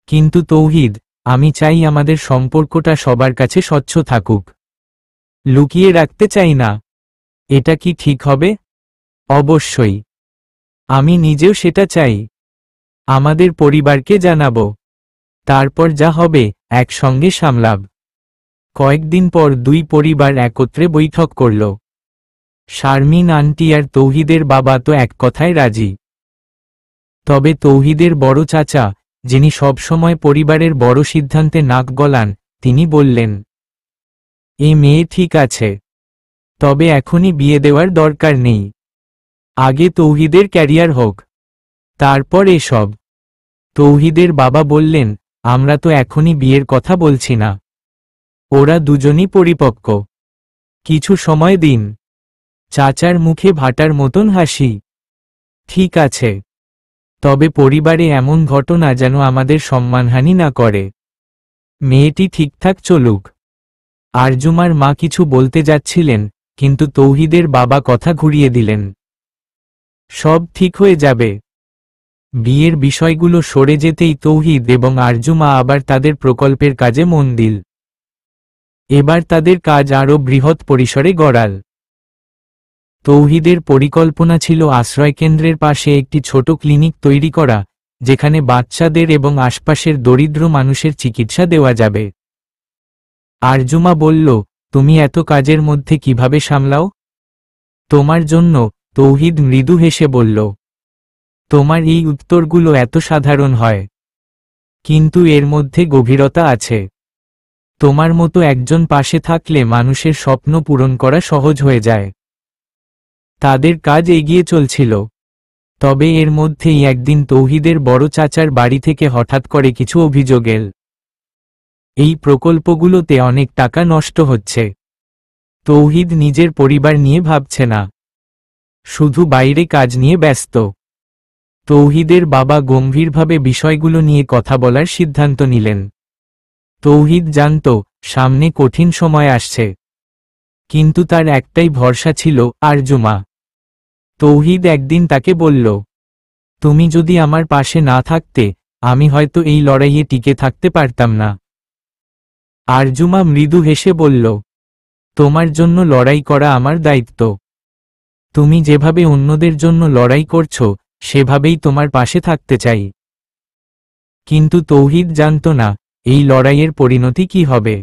কিন্তু তৌহিদ, আমি চাই আমাদের সম্পর্কটা সবার কাছে স্বচ্ছ থাকুক। লুকিয়ে রাখতে চাই না। এটা কি ঠিক হবে? অবশ্যই। আমি নিজেও সেটা চাই। আমাদের পরিবারকে জানাবো। তারপর যা হবে একসঙ্গে সামলাব। কয়েকদিন পর দুই পরিবার একত্রে বৈঠক করল। শারমিন আন্টি আর তৌহিদের বাবা তো এক কথায় রাজি। তবে তৌহিদের বড় চাচা, যিনি সবসময় পরিবারের বড় সিদ্ধান্তে নাক গলান, তিনি বললেন, এই মেয়ে ঠিক আছে, তবে এখনই বিয়ে দেওয়ার দরকার নেই। আগে তৌহিদের ক্যারিয়ার হোক, তারপর এসব। তৌহিদের বাবা বললেন, আমরা তো এখনই বিয়ের কথা বলছি না। ওরা দুজনই পরিপক্ক, কিছু সময় দিন। চাচার মুখে ভাটার মতন হাসি। ঠিক আছে, তবে পরিবারে এমন ঘটনা যেন আমাদের সম্মানহানি না করে। মেয়েটি ঠিকঠাক চলুক। আরজুমার মা কিছু বলতে যাচ্ছিলেন, কিন্তু তৌহিদের বাবা কথা ঘুরিয়ে দিলেন। সব ঠিক হয়ে যাবে। বিয়ের বিষয়গুলো সরে যেতেই তৌহিদ এবং আরজুমা আবার তাদের প্রকল্পের কাজে মন দিল। এবার তাদের কাজ আরও বৃহৎ পরিসরে গড়াল। তৌহিদের পরিকল্পনা ছিল আশ্রয়কেন্দ্রের পাশে একটি ছোট ক্লিনিক তৈরি করা, যেখানে বাচ্চাদের এবং আশপাশের দরিদ্র মানুষের চিকিৎসা দেওয়া যাবে। আরজুমা বলল, তুমি এত কাজের মধ্যে কিভাবে সামলাও? তোমার জন্য, তৌহিদ মৃদু হেসে বলল। তোমার এই উত্তরগুলো এত সাধারণ হয়, কিন্তু এর মধ্যে গভীরতা আছে। তোমার মতো একজন পাশে থাকলে মানুষের স্বপ্ন পূরণ করা সহজ হয়ে যায়। তাদের কাজ এগিয়ে চলছিল। তবে এর মধ্যেই একদিন তৌহিদের বড় চাচার বাড়ি থেকে হঠাৎ করে কিছু অভিযোগ এল। এই প্রকল্পগুলোতে অনেক টাকা নষ্ট হচ্ছে। তৌহিদ নিজের পরিবার নিয়ে ভাবছে না, শুধু বাইরে কাজ নিয়ে ব্যস্ত। তৌহিদের বাবা গম্ভীরভাবে বিষয়গুলো নিয়ে কথা বলার সিদ্ধান্ত নিলেন। তৌহিদ জানত, সামনে কঠিন সময় আসছে, কিন্তু তার একটাই ভরসা ছিল, আরজুমা। তৌহিদ একদিন তাকে বলল, তুমি যদি আমার পাশে না থাকতে, আমি হয়তো এই লড়াইয়ে টিকে থাকতে পারতাম না। আরজুমা মৃদু হেসে বলল, তোমার জন্য লড়াই করা আমার দায়িত্ব। তুমি যেভাবে অন্যদের জন্য লড়াই করছো, সেভাবেই তোমার পাশে থাকতে চাই। কিন্তু তৌহিদ জানত না, এই লড়াইয়ের পরিণতি কি হবে।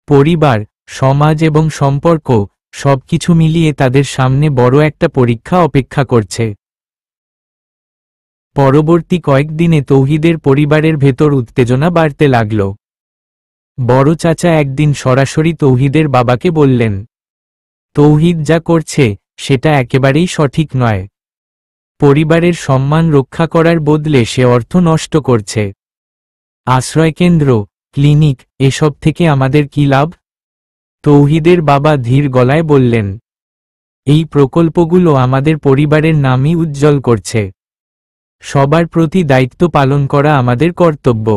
পরিবার, সমাজ এবং সম্পর্ক, সবকিছু মিলিয়ে তাদের সামনে বড় একটা পরীক্ষা অপেক্ষা করছে। পরবর্তী কয়েকদিনে তৌহিদের পরিবারের ভেতর উত্তেজনা বাড়তে লাগল। বড় চাচা একদিন সরাসরি তৌহিদের বাবাকে বললেন, তৌহিদ যা করছে, সেটা একেবারেই সঠিক নয়। পরিবারের সম্মান রক্ষা করার বদলে সে অর্থ নষ্ট করছে। আশ্রয়কেন্দ্র, ক্লিনিক, এসব থেকে আমাদের কি লাভ? তৌহিদের বাবা ধীর গলায় বললেন, এই প্রকল্পগুলো আমাদের পরিবারের নামই উজ্জ্বল করছে। সবার প্রতি দায়িত্ব পালন করা আমাদের কর্তব্য।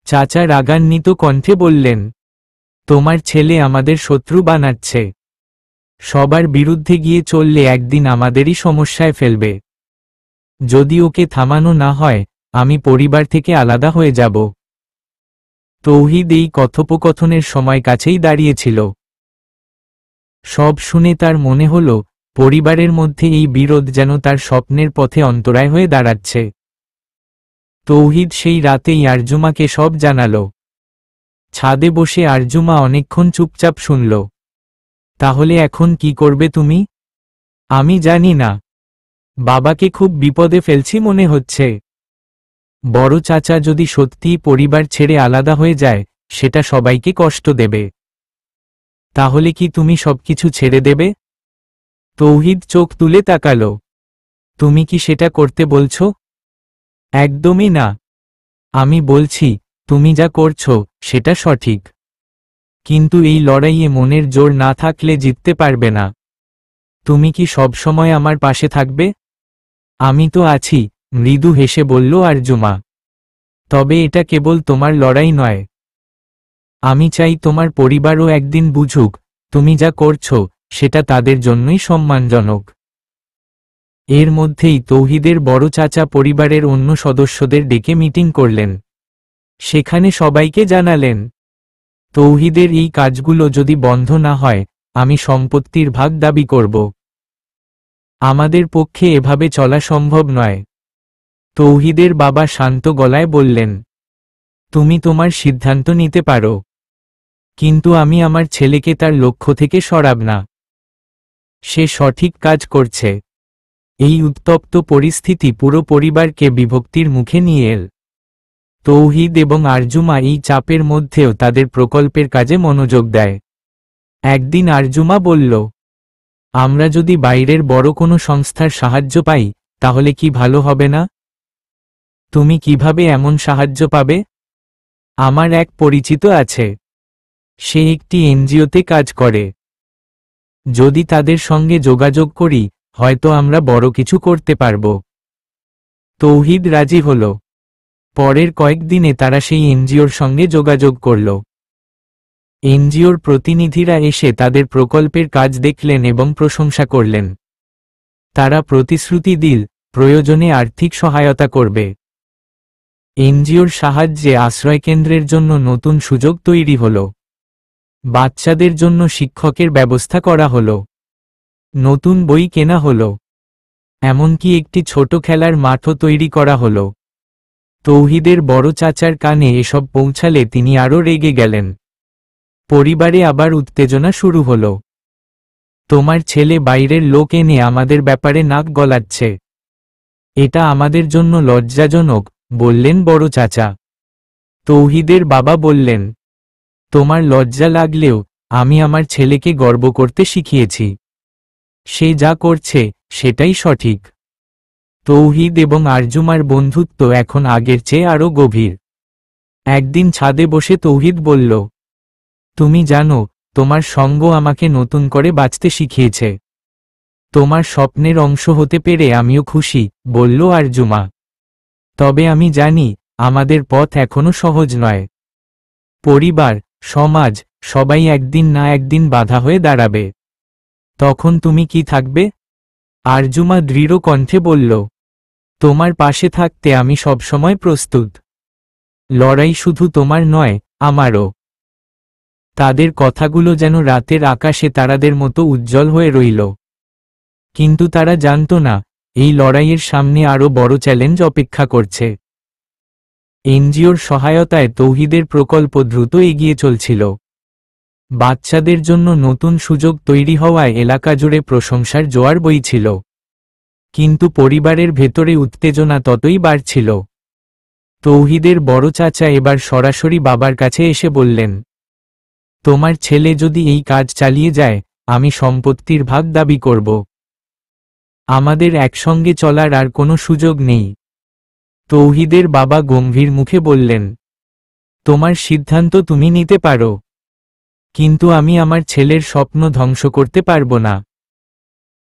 চাচা রাগান্বিত কণ্ঠে বললেন, তোমার ছেলে আমাদের শত্রু বানাচ্ছে। সবার বিরুদ্ধে গিয়ে চললে একদিন আমাদেরই সমস্যায় ফেলবে। যদি ওকে থামানো না হয়, আমি পরিবার থেকে আলাদা হয়ে যাব। তৌহিদ এই কথোপকথনের সময় কাছেই দাঁড়িয়েছিল। সব শুনে তার মনে হল, পরিবারের মধ্যে এই বিরোধ যেন তার স্বপ্নের পথে অন্তরায় হয়ে দাঁড়াচ্ছে। তৌহিদ সেই রাতেই আরজুমাকে সব জানাল। ছাদে বসে আরজুমা অনেকক্ষণ চুপচাপ শুনল। তাহলে এখন কি করবে তুমি? আমি জানি না। বাবাকে খুব বিপদে ফেলছি মনে হচ্ছে। বড় চাচা যদি সত্যিই পরিবার ছেড়ে আলাদা হয়ে যায়, সেটা সবাইকে কষ্ট দেবে। তাহলে কি তুমি সবকিছু ছেড়ে দেবে? তৌহিদ চোখ তুলে তাকাল। তুমি কি সেটা করতে বলছো? একদমই না। আমি বলছি, তুমি যা করছো, সেটা সঠিক। কিন্তু এই লড়াইয়ে মনের জোর না থাকলে জিততে পারবে না। তুমি কি সব সময় আমার পাশে থাকবে? আমি তো আছি, মৃদু হেসে বলল আরজুমা। তবে এটা কেবল তোমার লড়াই নয়। আমি চাই তোমার পরিবারও একদিন বুঝুক, তুমি যা করছো, সেটা তাদের জন্যই সম্মানজনক। এর মধ্যেই তৌহিদের বড় চাচা পরিবারের অন্য সদস্যদের ডেকে মিটিং করলেন। সেখানে সবাইকে জানালেন, তৌহিদের এই কাজগুলো যদি বন্ধ না হয়, আমি সম্পত্তির ভাগ দাবি করব। আমাদের পক্ষে এভাবে চলা সম্ভব নয়। তৌহিদের বাবা শান্ত গলায় বললেন, তুমি তোমার সিদ্ধান্ত নিতে পারো, কিন্তু আমি আমার ছেলেকে তার লক্ষ্য থেকে সরাব না। সে সঠিক কাজ করছে। এই উত্তপ্ত পরিস্থিতি পুরো পরিবারকে বিভক্তির মুখে নিয়ে এল। তৌহিদ এবং আরজুমা এই চাপের মধ্যেও তাদের প্রকল্পের কাজে মনোযোগ দেয়। একদিন আরজুমা বলল, আমরা যদি বাইরের বড় কোনো সংস্থার সাহায্য পাই তাহলে কি ভালো হবে না? তুমি কিভাবে এমন সাহায্য পাবে? আমার এক পরিচিত আছে, সে একটি এনজিওতে কাজ করে। যদি তাদের সঙ্গে যোগাযোগ করি হয়তো আমরা বড় কিছু করতে পারব। তৌহিদ রাজি হল। পরের কয়েকদিনে তারা সেই এনজিওর সঙ্গে যোগাযোগ করল। এনজিওর প্রতিনিধিরা এসে তাদের প্রকল্পের কাজ দেখলেন এবং প্রশংসা করলেন। তারা প্রতিশ্রুতি দিল প্রয়োজনে আর্থিক সহায়তা করবে। এনজিওর সাহায্যে আশ্রয়কেন্দ্রের জন্য নতুন সুযোগ তৈরি হল। বাচ্চাদের জন্য শিক্ষকের ব্যবস্থা করা হল। নতুন বই কেনা হল। এমনকি একটি ছোট খেলার মাঠও তৈরি করা হল। তৌহিদের বড় চাচার কানে এসব পৌঁছালে তিনি আরও রেগে গেলেন। পরিবারে আবার উত্তেজনা শুরু হল। তোমার ছেলে বাইরের লোক এনে আমাদের ব্যাপারে নাক গলাচ্ছে। এটা আমাদের জন্য লজ্জাজনক, বললেন বড় চাচা। তৌহিদের বাবা বললেন, তোমার লজ্জা লাগলেও আমি আমার ছেলেকে গর্ব করতে শিখিয়েছি। সে যা করছে সেটাই সঠিক। তৌহিদ এবং আরজুমার বন্ধুত্ব এখন আগের চেয়ে আরও গভীর। একদিন ছাদে বসে তৌহিদ বলল, তুমি জানো, তোমার সঙ্গ আমাকে নতুন করে বাঁচতে শিখিয়েছে। তোমার স্বপ্নের অংশ হতে পেরে আমিও খুশি, বলল আরজুমা। তবে আমি জানি আমাদের পথ এখনো সহজ নয়। পরিবার, সমাজ, সবাই একদিন না একদিন বাধা হয়ে দাঁড়াবে। তখন তুমি কি থাকবে? আরজুমা দৃঢ় কণ্ঠে বলল, তোমার পাশে থাকতে আমি সবসময় প্রস্তুত। লড়াই শুধু তোমার নয়, আমারও। তাদের কথাগুলো যেন রাতের আকাশে তারাদের মতো উজ্জ্বল হয়ে রইল। কিন্তু তারা জানত না, এই লড়াইয়ের সামনে আরও বড় চ্যালেঞ্জ অপেক্ষা করছে। এনজিওর সহায়তায় তৌহিদের প্রকল্প দ্রুত এগিয়ে চলছিল। বাচ্চাদের জন্য নতুন সুযোগ তৈরি হওয়ায় এলাকা জুড়ে প্রশংসার জোয়ার বইছিল। কিন্তু পরিবারের ভেতরে উত্তেজনা ততই বাড়ছিল। তৌহিদের বড় চাচা এবার সরাসরি বাবার কাছে এসে বললেন, তোমার ছেলে যদি এই কাজ চালিয়ে যায় আমি সম্পত্তির ভাগ দাবি করব। আমাদের একসঙ্গে চলার আর কোনো সুযোগ নেই। তৌহিদের বাবা গম্ভীর মুখে বললেন, তোমার সিদ্ধান্ত তুমি নিতে পারো, কিন্তু আমি আমার ছেলের স্বপ্ন ধ্বংস করতে পারব না।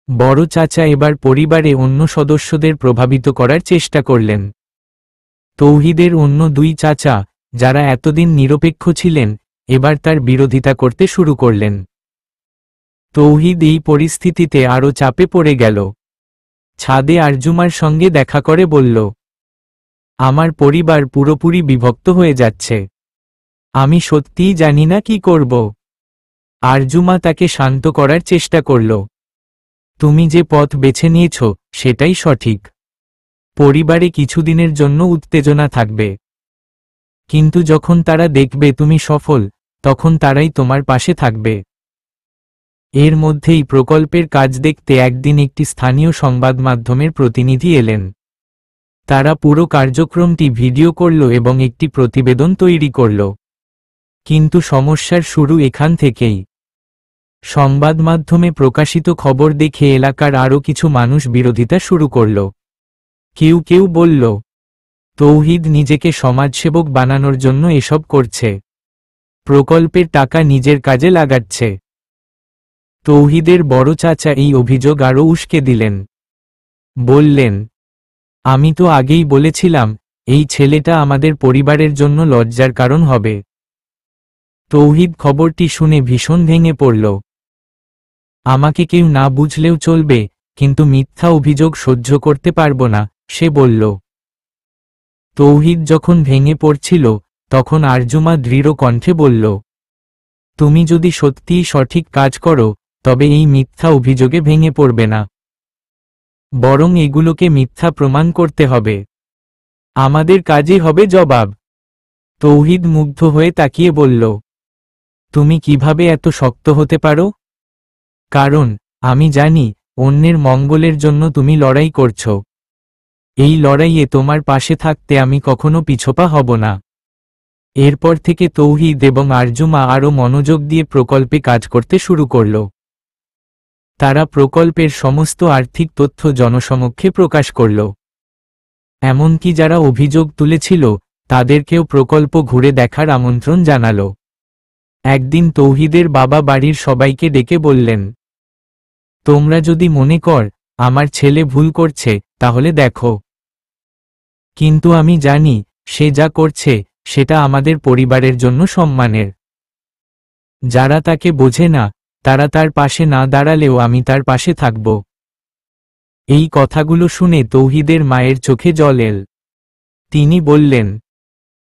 বড় চাচা এবার পরিবারে অন্য সদস্যদের প্রভাবিত করার চেষ্টা করলেন। তৌহিদের অন্য দুই চাচা, যারা এতদিন নিরপেক্ষ ছিলেন, এবার তার বিরোধিতা করতে শুরু করলেন। তৌহিদ এই পরিস্থিতিতে আরও চাপে পড়ে গেল। ছাদে আরজুমার সঙ্গে দেখা করে বলল, আমার পরিবার পুরোপুরি বিভক্ত হয়ে যাচ্ছে। আমি সত্যিই জানি না কি করব। আরজুমা তাকে শান্ত করার চেষ্টা করল। তুমি যে পথ বেছে নিয়েছ সেটাই সঠিক। পরিবারে কিছুদিনের জন্য উত্তেজনা থাকবে, কিন্তু যখন তারা দেখবে তুমি সফল তখন তারাই তোমার পাশে থাকবে। এর মধ্যেই প্রকল্পের কাজ দেখতে একদিন একটি স্থানীয় সংবাদ মাধ্যমের প্রতিনিধি এলেন। তারা পুরো কার্যক্রমটি ভিডিও করল এবং একটি প্রতিবেদন তৈরি করল। কিন্তু সমস্যার শুরু এখান থেকেই। সংবাদ মাধ্যমে প্রকাশিত খবর দেখে এলাকার আরও কিছু মানুষ বিরোধিতা শুরু করল। কেউ কেউ বলল, তৌহিদ নিজেকে সমাজসেবক বানানোর জন্য এসব করছে। প্রকল্পের টাকা নিজের কাজে লাগাচ্ছে। তৌহিদের বড় চাচা এই অভিযোগ আরও উস্কে দিলেন। বললেন, আমি তো আগেই বলেছিলাম এই ছেলেটা আমাদের পরিবারের জন্য লজ্জার কারণ হবে। তৌহিদ খবরটি শুনে ভীষণ ভেঙে পড়ল। আমাকে কেউ না বুঝলেও চলবে, কিন্তু মিথ্যা অভিযোগ সহ্য করতে পারব না, সে বলল। তৌহিদ যখন ভেঙে পড়ছিল তখন আরজুমা দৃঢ় কণ্ঠে বলল, তুমি যদি সত্যিই সঠিক কাজ করো তবে এই মিথ্যা অভিযোগে ভেঙে পড়বে না, বরং এগুলোকে মিথ্যা প্রমাণ করতে হবে। আমাদের কাজই হবে জবাব। তৌহিদ মুগ্ধ হয়ে তাকিয়ে বলল, তুমি কিভাবে এত শক্ত হতে পারো? কারণ আমি জানি অন্যের মঙ্গলের জন্য তুমি লড়াই করছো। এই লড়াইয়ে তোমার পাশে থাকতে আমি কখনো পিছপা হব না। এরপর থেকে তৌহিদ এবং আরজুমা আরও মনোযোগ দিয়ে প্রকল্পে কাজ করতে শুরু করল। তারা প্রকল্পের সমস্ত আর্থিক তথ্য জনসমক্ষে প্রকাশ করল। এমনকি যারা অভিযোগ তুলেছিল তাদেরকেও প্রকল্প ঘুরে দেখার আমন্ত্রণ জানাল। একদিন তৌহিদের বাবা বাড়ির সবাইকে ডেকে বললেন, তোমরা যদি মনে কর আমার ছেলে ভুল করছে তাহলে দেখো, কিন্তু আমি জানি সে যা করছে সেটা আমাদের পরিবারের জন্য সম্মানের। যারা তাকে বোঝে না তারা তার পাশে না দাঁড়ালেও আমি তার পাশে থাকব। এই কথাগুলো শুনে তৌহিদের মায়ের চোখে জল এল। তিনি বললেন,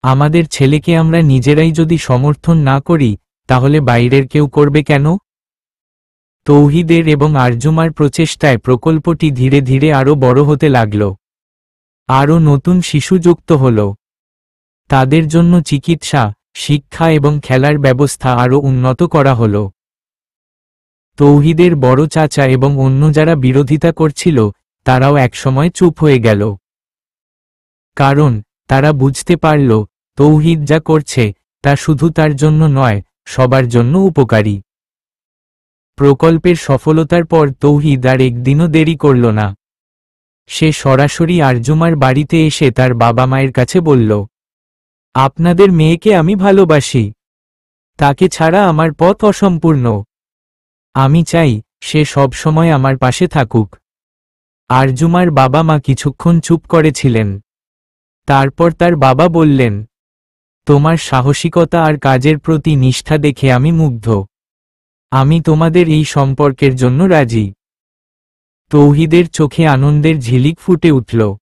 আমাদের ছেলেকে আমরা নিজেরাই যদি সমর্থন না করি তাহলে বাইরের কেউ করবে কেন? তৌহিদের এবং আরজুমার প্রচেষ্টায় প্রকল্পটি ধীরে ধীরে আরও বড় হতে লাগল। আরও নতুন শিশু যুক্ত হল। তাদের জন্য চিকিৎসা, শিক্ষা এবং খেলার ব্যবস্থা আরও উন্নত করা হল। তৌহিদের বড় চাচা এবং অন্য যারা বিরোধিতা করছিল তারাও একসময় চুপ হয়ে গেল। কারণ তারা বুঝতে পারল তৌহিদ যা করছে তা শুধু তার জন্য নয়, সবার জন্য উপকারী। প্রকল্পের সফলতার পর তৌহিদ আর একদিনও দেরি করল না। সে সরাসরি আরজুমার বাড়িতে এসে তার বাবা মায়ের কাছে বলল, আপনাদের মেয়েকে আমি ভালোবাসি। তাকে ছাড়া আমার পথ অসম্পূর্ণ। আমি চাই সে সব সময় আমার পাশে থাকুক। আরজুমার বাবা মা কিছুক্ষণ চুপ করেছিলেন। তারপর তার বাবা বললেন, তোমার সাহসিকতা আর কাজের প্রতি নিষ্ঠা দেখে আমি মুগ্ধ। আমি তোমাদের এই সম্পর্কের জন্য রাজি। তৌহিদের চোখে আনন্দের ঝিলিক ফুটে উঠল।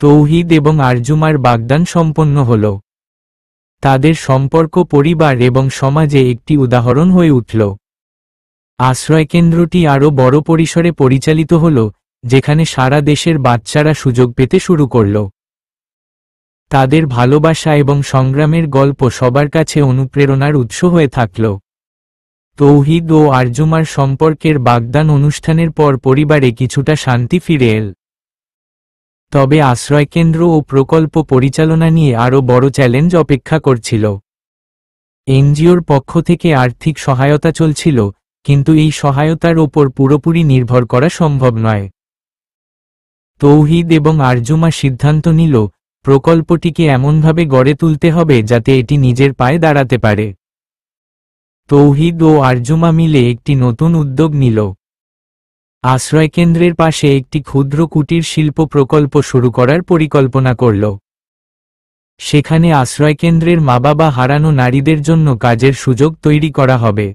তৌহিদ এবং আরজুমার বাগদান সম্পন্ন হল। তাদের সম্পর্ক পরিবার এবং সমাজে একটি উদাহরণ হয়ে উঠল। আশ্রয়কেন্দ্রটি আরও বড় পরিসরে পরিচালিত হল, যেখানে সারা দেশের বাচ্চারা সুযোগ পেতে শুরু করল। তাদের ভালোবাসা এবং সংগ্রামের গল্প সবার কাছে অনুপ্রেরণার উৎস হয়ে থাকল। তৌহিদ ও আরজুমার সম্পর্কের বাগদান অনুষ্ঠানের পর পরিবারে কিছুটা শান্তি ফিরে এল। তবে আশ্রয়কেন্দ্র ও প্রকল্প পরিচালনা নিয়ে আরও বড় চ্যালেঞ্জ অপেক্ষা করছিল। এনজিওর পক্ষ থেকে আর্থিক সহায়তা চলছিল, কিন্তু এই সহায়তার ওপর পুরোপুরি নির্ভর করা সম্ভব নয়। তৌহিদ এবং আরজুমা সিদ্ধান্ত নিল প্রকল্পটিকে এমনভাবে গড়ে তুলতে হবে যাতে এটি নিজের পায়ে দাঁড়াতে পারে। তৌহিদ ও আরজুমা মিলে একটি নতুন উদ্যোগ নিল। আশ্রয়কেন্দ্রের পাশে একটি ক্ষুদ্র কুটির শিল্প প্রকল্প শুরু করার পরিকল্পনা করল। সেখানে আশ্রয়কেন্দ্রের মা-বাবা হারানো নারীদের জন্য কাজের সুযোগ তৈরি করা হবে।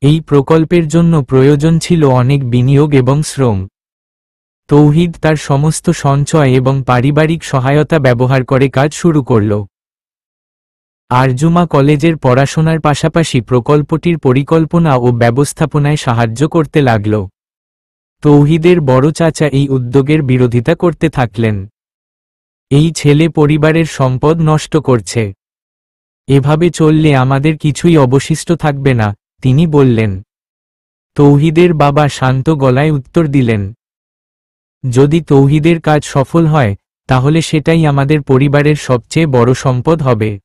এই প্রকল্পের জন্য প্রয়োজন ছিল অনেক বিনিয়োগ এবং শ্রম। তৌহিদ তার সমস্ত সঞ্চয় এবং পারিবারিক সহায়তা ব্যবহার করে কাজ শুরু করল। আরজুমা কলেজের পড়াশোনার পাশাপাশি প্রকল্পটির পরিকল্পনা ও ব্যবস্থাপনায় সাহায্য করতে লাগল। তৌহিদের বড় চাচা এই উদ্যোগের বিরোধিতা করতে থাকলেন। এই ছেলে পরিবারের সম্পদ নষ্ট করছে। এভাবে চললে আমাদের কিছুই অবশিষ্ট থাকবে না, তিনি বললেন। তৌহিদের বাবা শান্ত গলায় উত্তর দিলেন, যদি তৌহিদের কাজ সফল হয় তাহলে সেটাই আমাদের পরিবারের সবচেয়ে বড় সম্পদ হবে।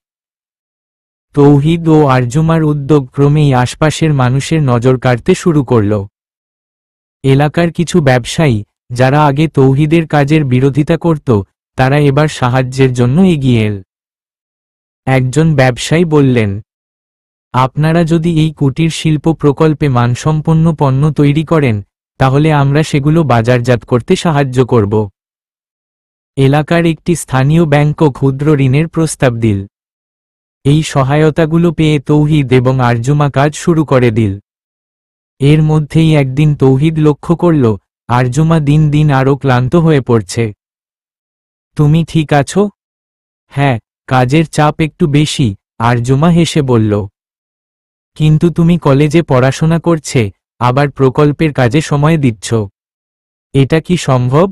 তৌহিদ ও আরজুমার উদ্যোগ ক্রমেই আশপাশের মানুষের নজর কাড়তে শুরু করল। এলাকার কিছু ব্যবসায়ী যারা আগে তৌহিদের কাজের বিরোধিতা করত, তারা এবার সাহায্যের জন্য এগিয়ে এল। একজন ব্যবসায়ী বললেন, আপনারা যদি এই কুটির শিল্প প্রকল্পে মানসম্পন্ন পণ্য তৈরি করেন তাহলে আমরা সেগুলো বাজারজাত করতে সাহায্য করব। এলাকার একটি স্থানীয় ব্যাংকও ক্ষুদ্র ঋণের প্রস্তাব দিল। এই সহায়তাগুলো পেয়ে তৌহিদ এবং আরজুমা কাজ শুরু করে দিল। এর মধ্যেই একদিন তৌহিদ লক্ষ্য করল আরজুমা দিন দিন আরও ক্লান্ত হয়ে পড়ছে। তুমি ঠিক আছো? হ্যাঁ, কাজের চাপ একটু বেশি, আরজুমা হেসে বলল। কিন্তু তুমি কলেজে পড়াশোনা করছে, আবার প্রকল্পের কাজে সময় দিচ্ছ। এটা কি সম্ভব?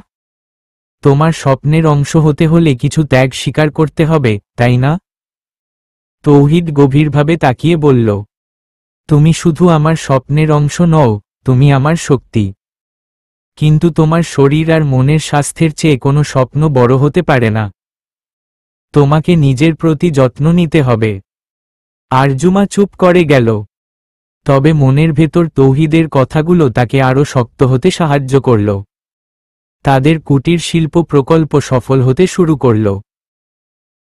তোমার স্বপ্নের অংশ হতে হলে কিছু ত্যাগ স্বীকার করতে হবে, তাই না? তৌহিদ গভীরভাবে তাকিয়ে বলল, তুমি শুধু আমার স্বপ্নের অংশ নও, তুমি আমার শক্তি। কিন্তু তোমার শরীর আর মনের স্বাস্থ্যের চেয়ে কোনো স্বপ্ন বড় হতে পারে না। তোমাকে নিজের প্রতি যত্ন নিতে হবে। আরজুমা চুপ করে গেল। তবে মনের ভেতর তৌহিদের কথাগুলো তাকে আরও শক্ত হতে সাহায্য করল। তাদের কুটির শিল্প প্রকল্প সফল হতে শুরু করল।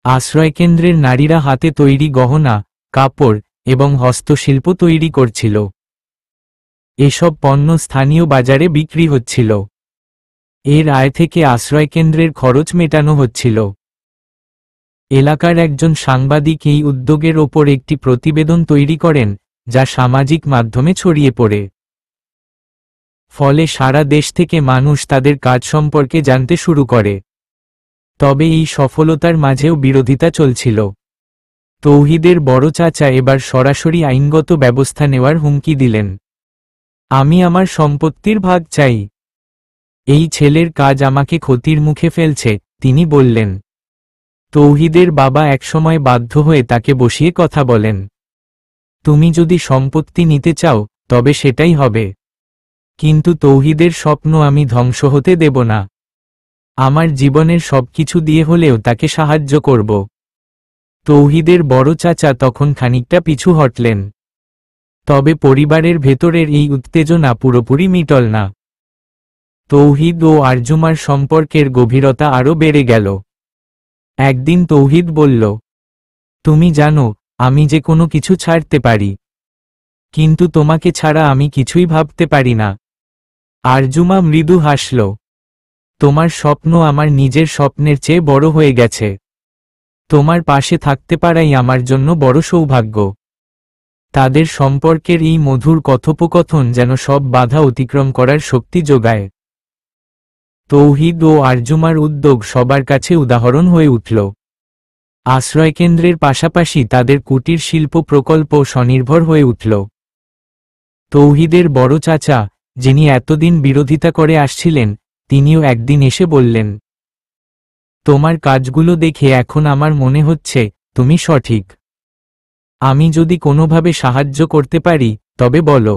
আশ্রয়কেন্দ্রের নারীরা হাতে তৈরি গহনা, কাপড় এবং হস্তশিল্প তৈরি করছিল। এসব পণ্য স্থানীয় বাজারে বিক্রি হচ্ছিল। এর আয় থেকে আশ্রয়কেন্দ্রের খরচ মেটানো হচ্ছিল। এলাকার একজন সাংবাদিক এই উদ্যোগের ওপর একটি প্রতিবেদন তৈরি করেন, যা সামাজিক মাধ্যমে ছড়িয়ে পড়ে। ফলে সারা দেশ থেকে মানুষ তাদের কাজ সম্পর্কে জানতে শুরু করে। তবে এই সফলতার মাঝেও বিরোধিতা চলছিল। তৌহিদের বড় চাচা এবার সরাসরি আইনগত ব্যবস্থা নেওয়ার হুমকি দিলেন। আমি আমার সম্পত্তির ভাগ চাই। এই ছেলের কাজ আমাকে ক্ষতির মুখে ফেলছে, তিনি বললেন। তৌহিদের বাবা একসময় বাধ্য হয়ে তাকে বসিয়ে কথা বলেন। তুমি যদি সম্পত্তি নিতে চাও, তবে সেটাই হবে। কিন্তু তৌহিদের স্বপ্ন আমি ধ্বংস হতে দেব না। আমার জীবনের সবকিছু দিয়ে হলেও তাকে সাহায্য করব। তৌহিদের বড় চাচা তখন খানিকটা পিছু হটলেন। তবে পরিবারের ভেতরের এই উত্তেজনা পুরোপুরি মিটল না। তৌহিদ ও আরজুমার সম্পর্কের গভীরতা আরও বেড়ে গেল। একদিন তৌহিদ বলল, তুমি জানো, আমি যে কোনো কিছু ছাড়তে পারি, কিন্তু তোমাকে ছাড়া আমি কিছুই ভাবতে পারি না। আরজুমা মৃদু হাসল। তোমার স্বপ্ন আমার নিজের স্বপ্নের চেয়ে বড় হয়ে গেছে। তোমার পাশে থাকতে পারাই আমার জন্য বড় সৌভাগ্য। তাদের সম্পর্কের এই মধুর কথোপকথন যেন সব বাধা অতিক্রম করার শক্তি যোগায়। তৌহিদ ও আরজুমার উদ্যোগ সবার কাছে উদাহরণ হয়ে উঠল। আশ্রয়কেন্দ্রের পাশাপাশি তাদের কুটির শিল্প প্রকল্প স্বনির্ভর হয়ে উঠল। তৌহিদের বড় চাচা, যিনি এতদিন বিরোধিতা করে আসছিলেন, তিনিও একদিন এসে বললেন, তোমার কাজগুলো দেখে এখন আমার মনে হচ্ছে তুমি সঠিক। আমি যদি কোনোভাবে সাহায্য করতে পারি, তবে বলো।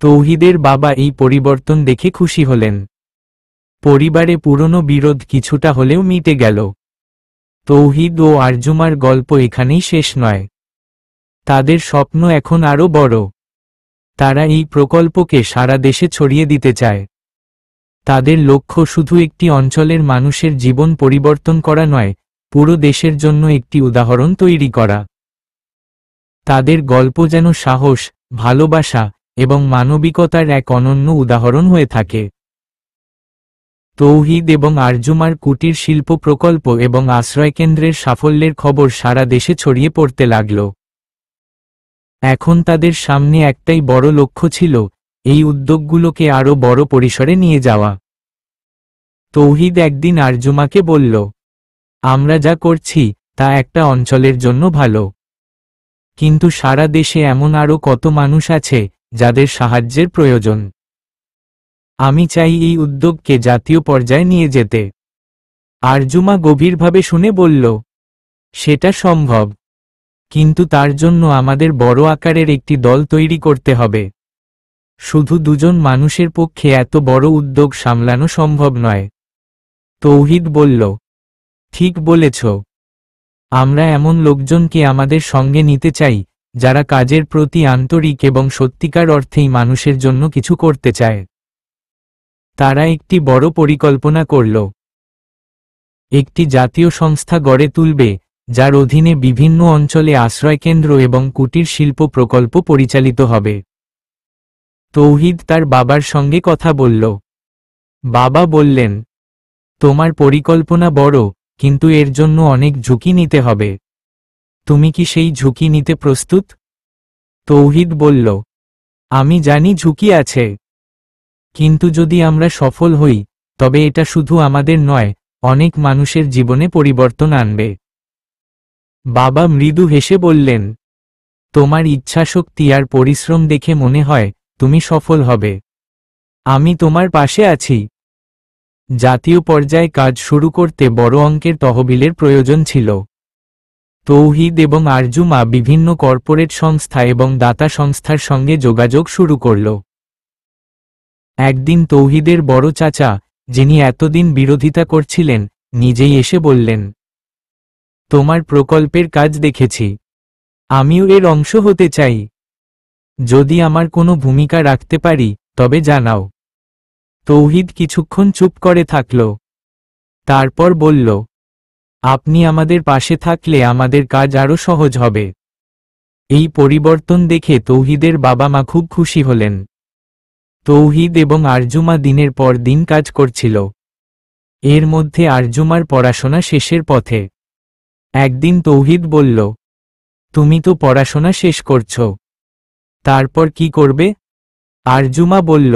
তৌহিদের বাবা এই পরিবর্তন দেখে খুশি হলেন। পরিবারে পুরনো বিরোধ কিছুটা হলেও মিটে গেল। তৌহিদ ও আরজুমার গল্প এখানেই শেষ নয়। তাদের স্বপ্ন এখন আরও বড়। তারা এই প্রকল্পকে সারা দেশে ছড়িয়ে দিতে চায়। তাদের লক্ষ্য শুধু একটি অঞ্চলের মানুষের জীবন পরিবর্তন করা নয়, পুরো দেশের জন্য একটি উদাহরণ তৈরি করা। তাদের গল্প যেন সাহস, ভালোবাসা এবং মানবিকতার এক অনন্য উদাহরণ হয়ে থাকে। তৌহিদ এবং আরজুমার কুটির শিল্প প্রকল্প এবং আশ্রয়কেন্দ্রের সাফল্যের খবর সারা দেশে ছড়িয়ে পড়তে লাগল। এখন তাদের সামনে একটাই বড় লক্ষ্য ছিল, এই উদ্যোগগুলোকে আরও বড় পরিসরে নিয়ে যাওয়া। তৌহিদ একদিন আরজুমাকে বলল, আমরা যা করছি তা একটা অঞ্চলের জন্য ভালো, কিন্তু সারা দেশে এমন আরও কত মানুষ আছে যাদের সাহায্যের প্রয়োজন। আমি চাই এই উদ্যোগকে জাতীয় পর্যায়ে নিয়ে যেতে। আরজুমা গভীরভাবে শুনে বলল, সেটা সম্ভব, কিন্তু তার জন্য আমাদের বড় আকারের একটি দল তৈরি করতে হবে। শুধু দুজন মানুষের পক্ষে এত বড় উদ্যোগ সামলানো সম্ভব নয়। তৌহিদ বলল, ঠিক বলেছ। আমরা এমন লোকজনকে আমাদের সঙ্গে নিতে চাই, যারা কাজের প্রতি আন্তরিক এবং সত্যিকার অর্থেই মানুষের জন্য কিছু করতে চায়। তারা একটি বড় পরিকল্পনা করল। একটি জাতীয় সংস্থা গড়ে তুলবে, যার অধীনে বিভিন্ন অঞ্চলে আশ্রয়কেন্দ্র এবং কুটির শিল্প প্রকল্প পরিচালিত হবে। তৌহিদ তার বাবার সঙ্গে কথা বলল। বাবা বললেন, তোমার পরিকল্পনা বড়, কিন্তু এর জন্য অনেক ঝুঁকি নিতে হবে। তুমি কি সেই ঝুঁকি নিতে প্রস্তুত? তৌহিদ বলল, আমি জানি ঝুঁকি আছে, কিন্তু যদি আমরা সফল হই, তবে এটা শুধু আমাদের নয়, অনেক মানুষের জীবনে পরিবর্তন আনবে। বাবা মৃদু হেসে বললেন, তোমার ইচ্ছাশক্তি আর পরিশ্রম দেখে মনে হয় তুমি সফল হবে। আমি তোমার পাশে আছি। জাতীয় পর্যায়ে কাজ শুরু করতে বড় অঙ্কের তহবিলের প্রয়োজন ছিল। তৌহিদ এবং আরজুমা বিভিন্ন কর্পোরেট সংস্থা এবং দাতা সংস্থার সঙ্গে যোগাযোগ শুরু করল। একদিন তৌহিদের বড় চাচা, যিনি এতদিন বিরোধিতা করছিলেন, নিজেই এসে বললেন, তোমার প্রকল্পের কাজ দেখেছি, আমিও এর অংশ হতে চাই। যদি আমার কোনো ভূমিকা রাখতে পারি তবে জানাও। তৌহিদ কিছুক্ষণ চুপ করে থাকল, তারপর বলল, আপনি আমাদের পাশে থাকলে আমাদের কাজ আরো সহজ হবে। এই পরিবর্তন দেখে তৌহিদের বাবা মা খুব খুশি হলেন। তৌহিদ এবং আরজুমা দিনের পর দিন কাজ করছিল। এর মধ্যে আরজুমার পড়াশোনা শেষের পথে। একদিন তৌহিদ বলল, তুমি তো পড়াশোনা শেষ করছো, তারপর কি করবে? আরজুমা বলল,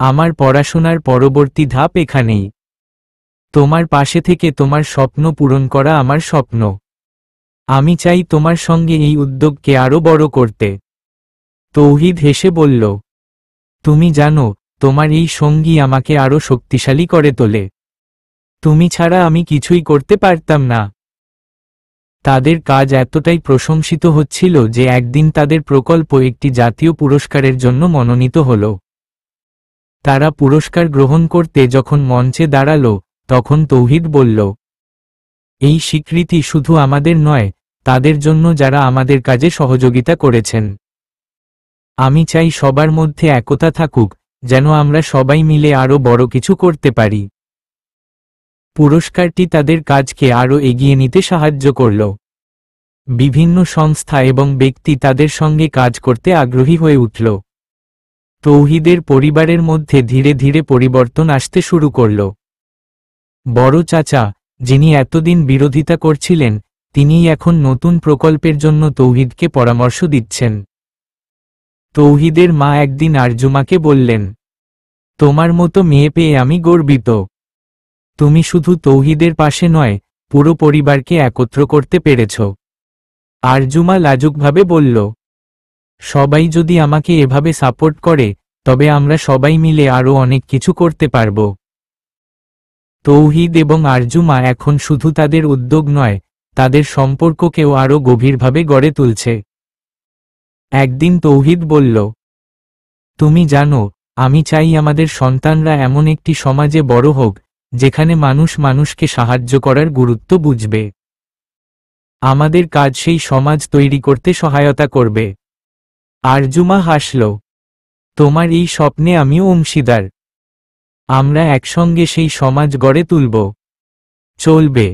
আমার পড়াশোনার পরবর্তী ধাপ এখানেই। তোমার পাশে থেকে তোমার স্বপ্ন পূরণ করা আমার স্বপ্ন। আমি চাই তোমার সঙ্গে এই উদ্যোগকে আরো বড় করতে। তৌহিদ হেসে বলল, তুমি জানো, তোমার এই সঙ্গী আমাকে আরো শক্তিশালী করে তোলে। তুমি ছাড়া আমি কিছুই করতে পারতাম না। তাদের কাজ এতটাই প্রশংসিত হচ্ছিল যে একদিন তাদের প্রকল্প একটি জাতীয় পুরস্কারের জন্য মনোনীত হল। তারা পুরস্কার গ্রহণ করতে যখন মঞ্চে দাঁড়ালো, তখন তৌহিদ বলল, এই স্বীকৃতি শুধু আমাদের নয়, তাদের জন্য যারা আমাদের কাজে সহযোগিতা করেছেন। আমি চাই সবার মধ্যে একতা থাকুক, যেন আমরা সবাই মিলে আরো বড় কিছু করতে পারি। পুরস্কারটি তাদের কাজকে আরো এগিয়ে নিতে সাহায্য করল। বিভিন্ন সংস্থা এবং ব্যক্তি তাদের সঙ্গে কাজ করতে আগ্রহী হয়ে উঠল। তৌহিদের পরিবারের মধ্যে ধীরে ধীরে পরিবর্তন আসতে শুরু করল। বড় চাচা, যিনি এতদিন বিরোধিতা করছিলেন, তিনিই এখন নতুন প্রকল্পের জন্য তৌহিদকে পরামর্শ দিচ্ছেন। তৌহিদের মা একদিন আরজুমাকে বললেন, তোমার মতো মেয়ে পেয়ে আমি গর্বিত। তুমি শুধু তৌহিদের পাশে নয়, পুরো পরিবারকে একত্র করতে পেরেছ। আরজুমা লাজুকভাবে বলল, সবাই যদি আমাকে এভাবে সাপোর্ট করে, তবে আমরা সবাই মিলে আরো অনেক কিছু করতে পারব। তৌহিদ এবং আরজুমা এখন শুধু তাদের উদ্যোগ নয়, তাদের সম্পর্ককেও আরো গভীরভাবে গড়ে তুলছে। একদিন তৌহিদ বলল, তুমি জানো, আমি চাই আমাদের সন্তানরা এমন একটি সমাজে বড় হোক, যেখানে মানুষ মানুষকে সাহায্য করার গুরুত্ব বুঝবে। আমাদের কাজ সেই সমাজ তৈরি করতে সহায়তা করবে। আরজুমা হাসল, তোমার এই স্বপ্নে আমিও অংশীদার। আমরা একসঙ্গে সেই সমাজ গড়ে তুলব। চলবে।